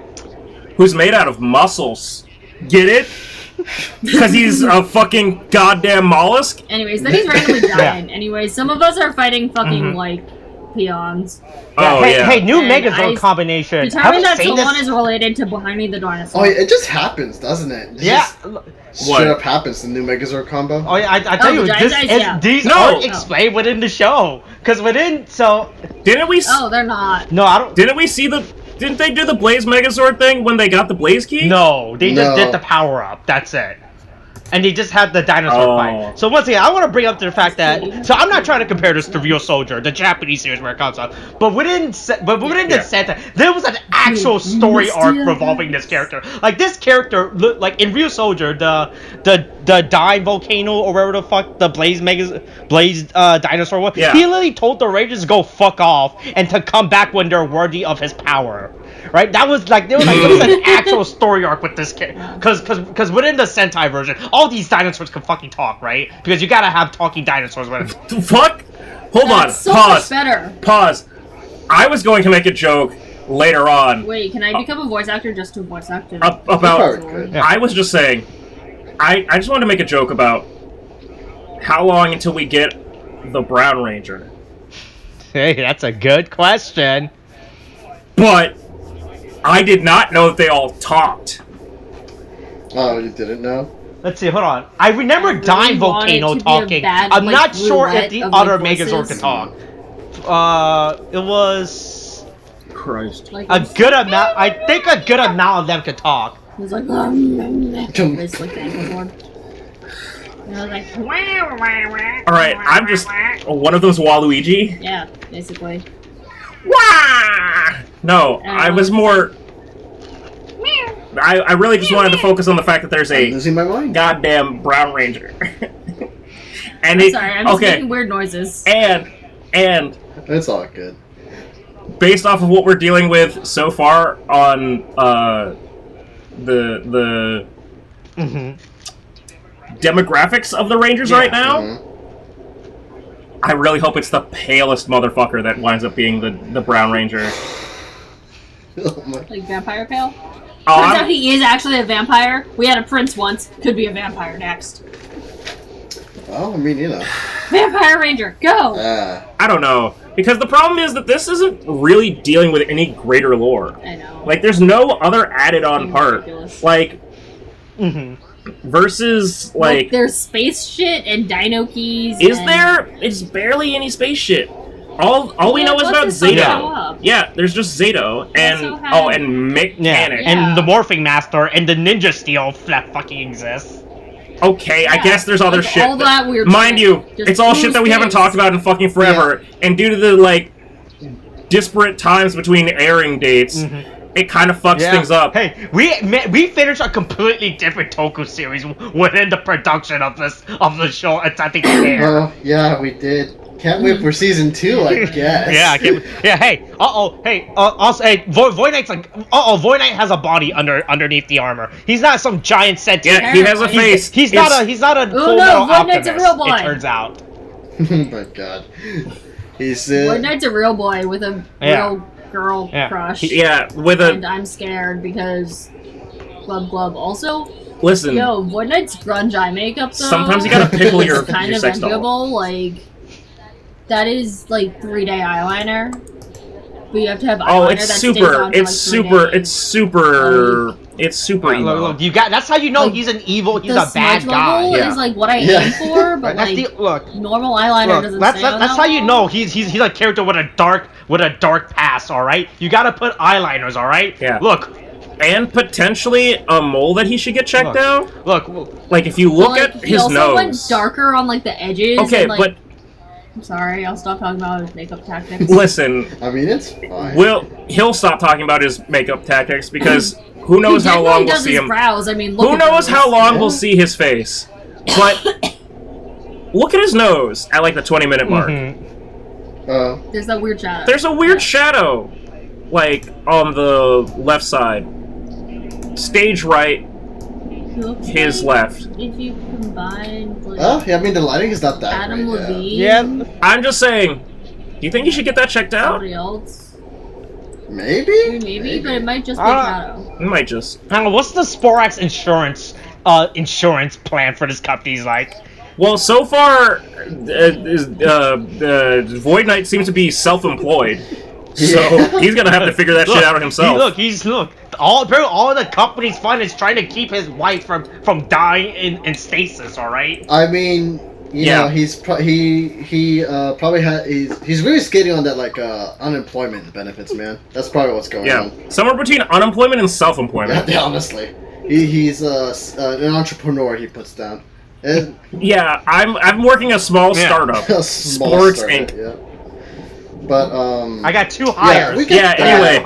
Who's made out of muscles. Get it? Because he's a fucking goddamn mollusk? Anyways, then he's randomly dying. Anyways, some of us are fighting fucking, like, peons. Hey, new Megazord combination. Determine that someone is related to Behind Me the Dinosaur. Oh, it just happens, doesn't it? Straight up happens, the new Megazord combo. Oh, yeah, I tell you, these aren't explained within the show. Because Didn't we... Oh, they're not. No, I don't... Didn't we see the... Didn't they do the Blaze Megazord thing when they got the Blaze Key? No, they just did the power-up. That's it. And they just had the dinosaur fight. So once again, I want to bring up the fact that... So I'm not trying to compare this to Real Soldier, the Japanese series where it comes up. But within the Santa, there was an actual story arc revolving this character. Like, this character, like, in Real Soldier, the Dime Volcano, or whatever the fuck the Blaze dinosaur was, he literally told the Rangers to go fuck off and to come back when they're worthy of his power. Right? That was like, there was an actual story arc with this kid. Because within the Sentai version, all these dinosaurs can fucking talk, right? Because you gotta have talking dinosaurs with it. Fuck? Hold on. So Pause. much better. Pause. I was going to make a joke later on. Wait, can I become a voice actor just to voice actor? I was just saying, I just wanted to make a joke about how long until we get the Brown Ranger. Hey, that's a good question. But I did not know that they all talked. Oh, you didn't know? Let's see, hold on. I remember Dime Volcano talking. I'm not sure if the other Megazord can talk. It was... Christ. A good amount... I think a good amount of them could talk. It was like... It's like the ankle board. And I was like... Alright, I'm just one of those Waluigi. Yeah, basically. Wah! No, I was more... I really just wanted to focus on the fact that there's a losing my mind. Goddamn Brown Ranger. And I'm sorry, I'm just making weird noises. And it's all good. Based off of what we're dealing with so far on the demographics of the Rangers right now, I really hope it's the palest motherfucker that winds up being the Brown Ranger. Like vampire pale? Turns out he is actually a vampire. We had a prince once. Could be a vampire next. Well, I mean, you know. Vampire Ranger, go! I don't know. Because the problem is that this isn't really dealing with any greater lore. I know. Like, there's no other added-on part. Ridiculous. Like, versus, like... Look, there's space shit and dino keys. Is there? It's barely any space shit. All we know is about Zato. Yeah, there's just Zato and and Mechanic and the Morphing Master and the Ninja Steel that fucking exists. Okay, I guess there's other shit. All that weird Mind you, it's all shit that we haven't talked about in fucking forever. Yeah. And due to the like disparate times between airing dates, it kind of fucks things up. Hey, we finished a completely different Toku series within the production of the show attempting to air. Well, yeah, we did. Can't wait for season 2, I guess. Also, hey, Void Knight's like, Void Knight has a body underneath the armor. He's not some giant sentient. Yeah, he has a face. He's not a full metal Void Knight's a real boy. It turns out. Oh my god. Void Knight's a real boy with a real girl crush. Yeah, with a... And I'm scared because... Glub. Also... Listen. Yo, Void Knight's grunge eye makeup, though... Sometimes you gotta pickle your kind of sex doll. enviable, like... That is, like, 3-day eyeliner. But you have to have eyeliner that stays on for, it's super emo. Look, you got. That's how you know he's an evil. He's a bad guy. The is like what I aim for, but normal eyeliner doesn't. That's how you know he's a character with a dark past. All right, you got to put eyeliners. All right. Yeah. Look. And potentially a mole that he should get checked out. Look, like if you look at his nose. He also went darker on like the edges. Okay, and, but. I'm sorry, I'll stop talking about his makeup tactics. Listen, I mean, it's fine. He'll stop talking about his makeup tactics because who knows how long we'll see him. Brows. I mean, who knows how long we'll see his face? But look at his nose at like the 20-minute mark. There's that weird shadow. There's a weird shadow, like on the left side, stage right. His left. If you combine, like, I mean the lighting is not that Adam great. Levine. Yeah, I'm just saying. Do you think you should get that checked out? Somebody else. Maybe, but it might just be shadow. It might just. I don't know. What's the Sporax insurance plan for this company like? Well, so far, Void Knight seems to be self-employed, so he's gonna have to figure that shit out himself. All the company's fun is trying to keep his wife from dying in stasis. All right. I mean, you know, he's he probably he's really skating on that like unemployment benefits, man. That's probably what's going on. Yeah, somewhere between unemployment and self-employment. Yeah, honestly, he's an entrepreneur. He puts down. Yeah, I'm working a small startup. Sports Inc. Yeah. But I got 2 hires. Anyway,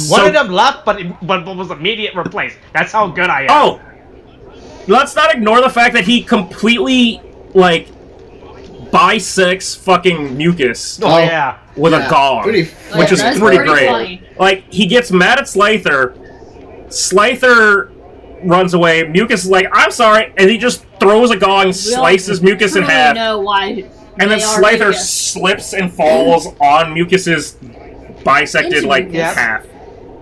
one of them left, but was immediate replaced. That's how good I am. Oh, let's not ignore the fact that he completely like bisects fucking Mucus. Oh yeah, with a gong, which is pretty great. Funny. Like he gets mad at Slyther. Slyther runs away. Mucus is like, "I'm sorry," and he just throws a gong, slices Mucus in half. Know why? And then Slyther slips and falls on Mucus's bisected like half.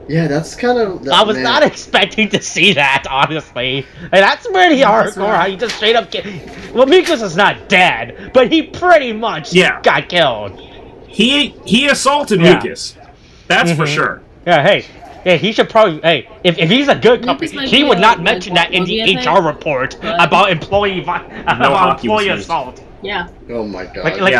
Yeah, that's kind of. I was not expecting to see that, honestly. And that's pretty hardcore. How you just straight up get. Well, Mucus is not dead, but he pretty much got killed. He assaulted Mucus. That's for sure. Yeah. Hey, he should probably. Hey, if he's a good company, he would not mention that in the HR report about employee assault. Yeah. Oh my god. Like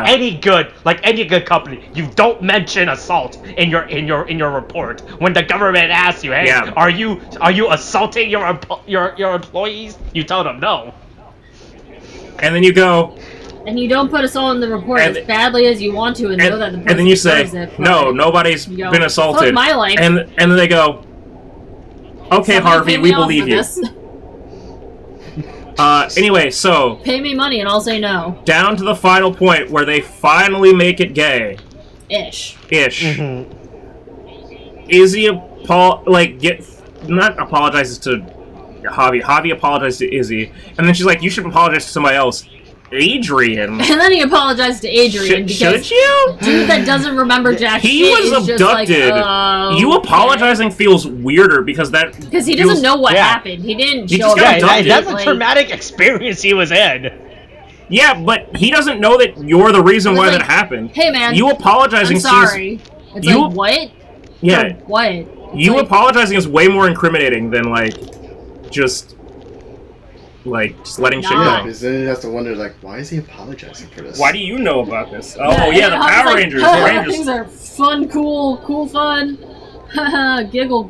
any good company, you don't mention assault in your report. When the government asks you, "Hey, are you assaulting your employees?" You tell them no. And then you go. And you don't put assault in the report as badly as you want to, and know that the person and then you say, it, "No, nobody's been assaulted." Fuck my life. And then they go, "Okay, Harvey, we believe you." Anyway, so... Pay me money and I'll say no. Down to the final point where they finally make it gay. Ish. Izzy not apologizes to Javi. Javi apologizes to Izzy. And then she's like, you should apologize to somebody else. Adrian. And then he apologized to Adrian should you? Dude that doesn't remember jack shit. He was abducted. Like, you apologizing feels weirder because he doesn't know what happened. He didn't show up. That's a traumatic experience he was in. Yeah, but he doesn't know that you're the reason why that happened. Hey, man. You apologizing I'm sorry. It's like, what? Yeah. What? You apologizing is way more incriminating than, like, just letting shit go. Because then you have to wonder, like, why is he apologizing for this? Why do you know about this? Oh, yeah, the Power Rangers. The Rangers. Things are fun, cool fun. Haha, giggle.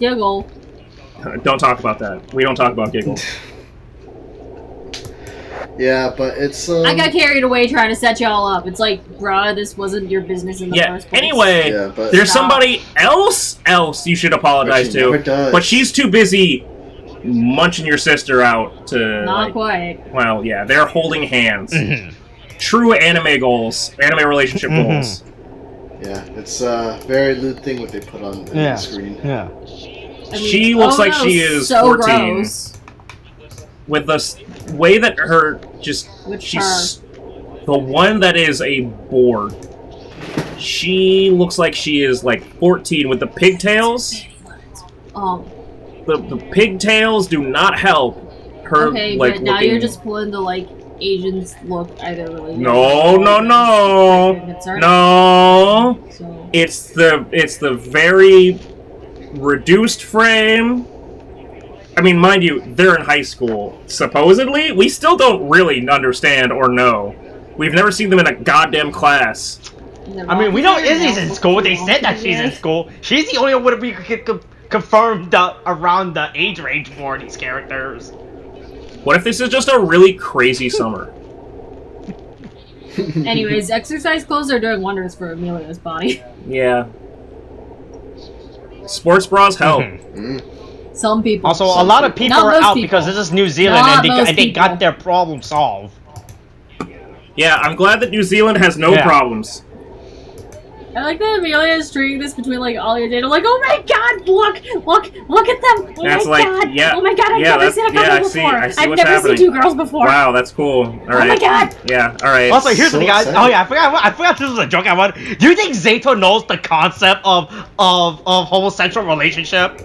Don't talk about that. We don't talk about giggle. Yeah, but it's. I got carried away trying to set y'all up. It's like, bruh, this wasn't your business in the first place. Anyway, there's somebody else you should apologize to, but she's too busy munching your sister out to. Not quite. Well, yeah, they're holding hands. True anime goals, anime relationship goals. Yeah, it's a very lewd thing what they put on the screen. Yeah. I mean, she looks like she is so 14. Gross. With the way that she's the one that is a board. She looks like she is like 14 with the pigtails. The pigtails do not help her. Okay, like, but now you're just pulling the like Asians look either really. No. So. It's the very reduced frame. I mean, mind you, they're in high school. Supposedly, we still don't really understand or know. We've never seen them in a goddamn class. I mean, we know Izzy's in school. They said that she's in school. She's the only one we could confirm around the age range for these characters. What if this is just a really crazy summer? Anyways, exercise clothes are doing wonders for Amelia's body. Yeah. Sports bras help. Some people. Also, a lot of people are out because this is New Zealand and they got their problem solved. Yeah, I'm glad that New Zealand has no problems. I like that Amelia is treating this between like all your data. Like, oh my god, look at them! Oh that's my god! Yeah, oh my god, I've never seen a couple before. I've never seen two girls before. Wow, that's cool. All right. Oh my god! Yeah, all right. Also, here's the thing, guys. Oh yeah, I forgot this was a joke I wanted. Do you think Zato knows the concept of homosexual relationship?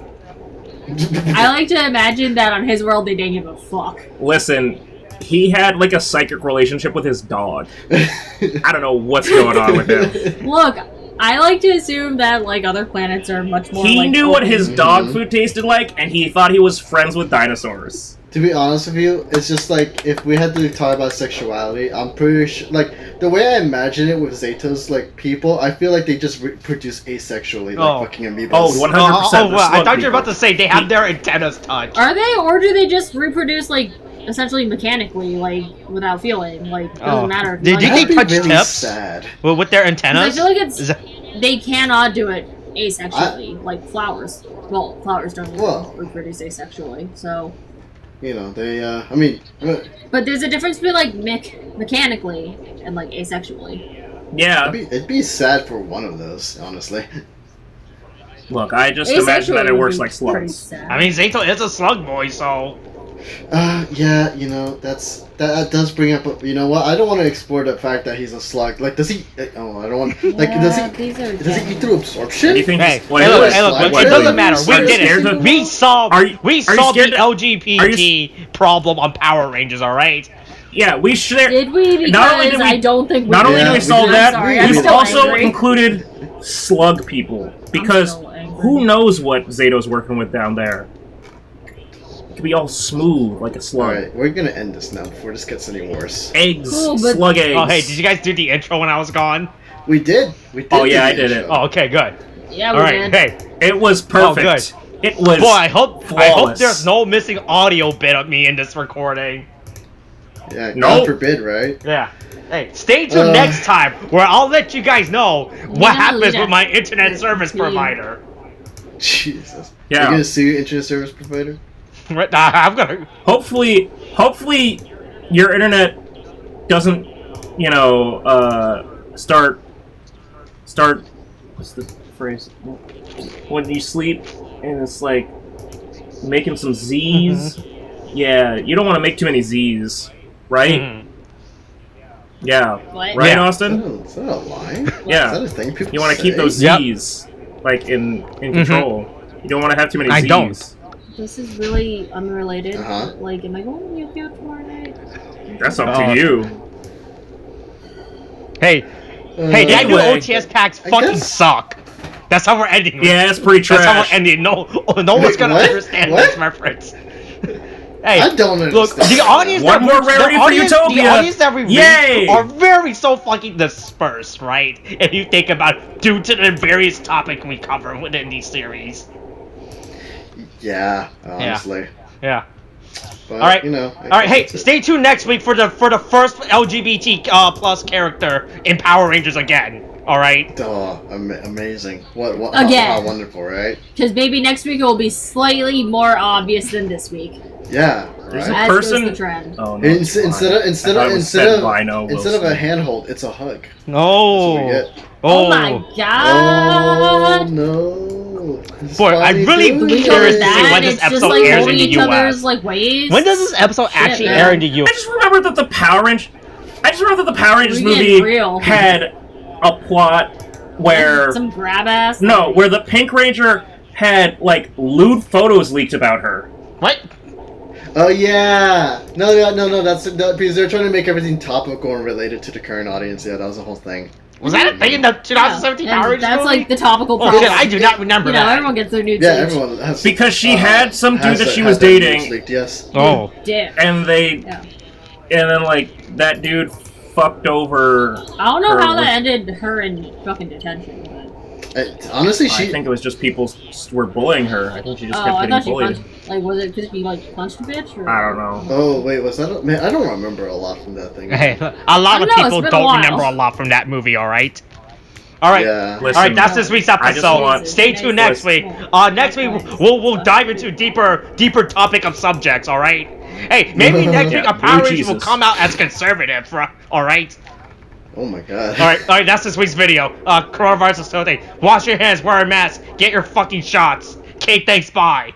I like to imagine that on his world they didn't give a fuck. Listen, he had like a psychic relationship with his dog. I don't know what's going on with him. Look, I like to assume that like other planets are much more. He knew what his dog food tasted like, and he thought he was friends with dinosaurs. To be honest with you, it's just like if we had to talk about sexuality, I'm pretty sure, like the way I imagine it with Zato's like people, I feel like they just reproduce asexually, like fucking amoebas. Oh, 100%. I thought you were about to say they have their antennas touched. Are they, or do they just reproduce like essentially mechanically, like without feeling? Like doesn't matter. Did you think touch really tips? Sad. Well, with their antennas? I feel like they cannot do it asexually, like flowers. Well, flowers don't reproduce asexually, so. You know, they, I mean... But there's a difference between, like, mechanically and, like, asexually. Yeah. It'd be sad for one of those, honestly. Look, I just imagine that it works like slugs. I mean, Zato is a slug boy, so... Yeah, you know, that does bring up, you know what, I don't want to explore the fact that he's a slug. Like, does he, I don't want, like, does he eat through absorption? Hey, look, it doesn't matter, we did it. We solved the LGBT problem on Power Rangers, alright? Yeah, we should. Did we? Because I don't think we Not only did we solve that, we've also angry. included slug people. Because who knows what Zato's working with down there? To be all smooth like a slug. Alright, we're gonna end this now before this gets any worse. Eggs, slug eggs. Oh, hey, did you guys do the intro when I was gone? We did. Oh, yeah, I did it. Oh, okay, good. Yeah, we did. Hey. It was perfect. Oh, good. It was Boy, I hope flawless. there's no missing audio bit of me in this recording. Yeah, God forbid, right? Yeah. Hey, stay tuned next time, where I'll let you guys know what happens with my internet service provider. Jesus. Yeah. You're gonna sue your internet service provider? Right, I'm gonna. Hopefully, your internet doesn't, you know, start. What's the phrase? When you sleep and it's like making some Z's. Yeah, you don't want to make too many Z's, right? Yeah. What? Right, Austin? Is that a lie? Yeah. Is that a thing people You want to keep those Z's like in control. You don't want to have too many Z's. I don't. This is really unrelated. Like, am I going to Yukio tomorrow night? That's up to you. Hey, that new OTS packs fucking suck. That's how we're ending. Yeah, it's pretty trash. That's how we're ending. No one's gonna understand this reference. Hey, I don't understand. Look, the audience One more rarity for Utopia. The audience that we reach are very so fucking dispersed, right? If you think about it, due to the various topics we cover within these series. Yeah, honestly. Yeah. But, all right, all right. Hey, stay tuned next week for the first LGBT plus character in Power Rangers again. All right. Oh, amazing! What again? How wonderful, right? Because maybe next week it will be slightly more obvious than this week. Yeah. There's right? a person. The trend. Oh, no, instead of a handhold, it's a hug. No. Oh my god! Oh no. Boy, I'm really curious to see when this episode airs in the US. Like, waves. When does this episode actually air in the US? I just remember that the Power Rangers movie had a plot where some grab ass. No, where the Pink Ranger had like lewd photos leaked about her. What? Oh yeah. No. That's because they're trying to make everything topical and related to the current audience. Yeah, that was the whole thing. Was that a thing in the 2017 Power Rangers That's movie? like the topical problem. Oh shit, I do not remember that. Everyone gets their nudes. Yeah, everyone has. Because she had some dude that she was dating. Leaked, yes. Oh. And they, and then like that dude fucked over. I don't know how that ended her in fucking detention. Honestly, I think it was just people were bullying her. I think she just kept getting bullied. Like, was it because he like punched a bitch? Or? I don't know. Oh wait, was that? Man, I don't remember a lot from that thing. Hey, a lot of people don't remember a lot from that movie. All right. All right, yeah. Listen, all right. That's this week's episode. Stay tuned next week. Next week we'll dive into deeper topic of subjects. All right. Hey, maybe next week a Power Rangers will come out as conservative. All right. Oh my god. All right. That's this week's video. Coronavirus is so thing. Wash your hands, wear a mask, get your fucking shots. Okay, thanks. Bye.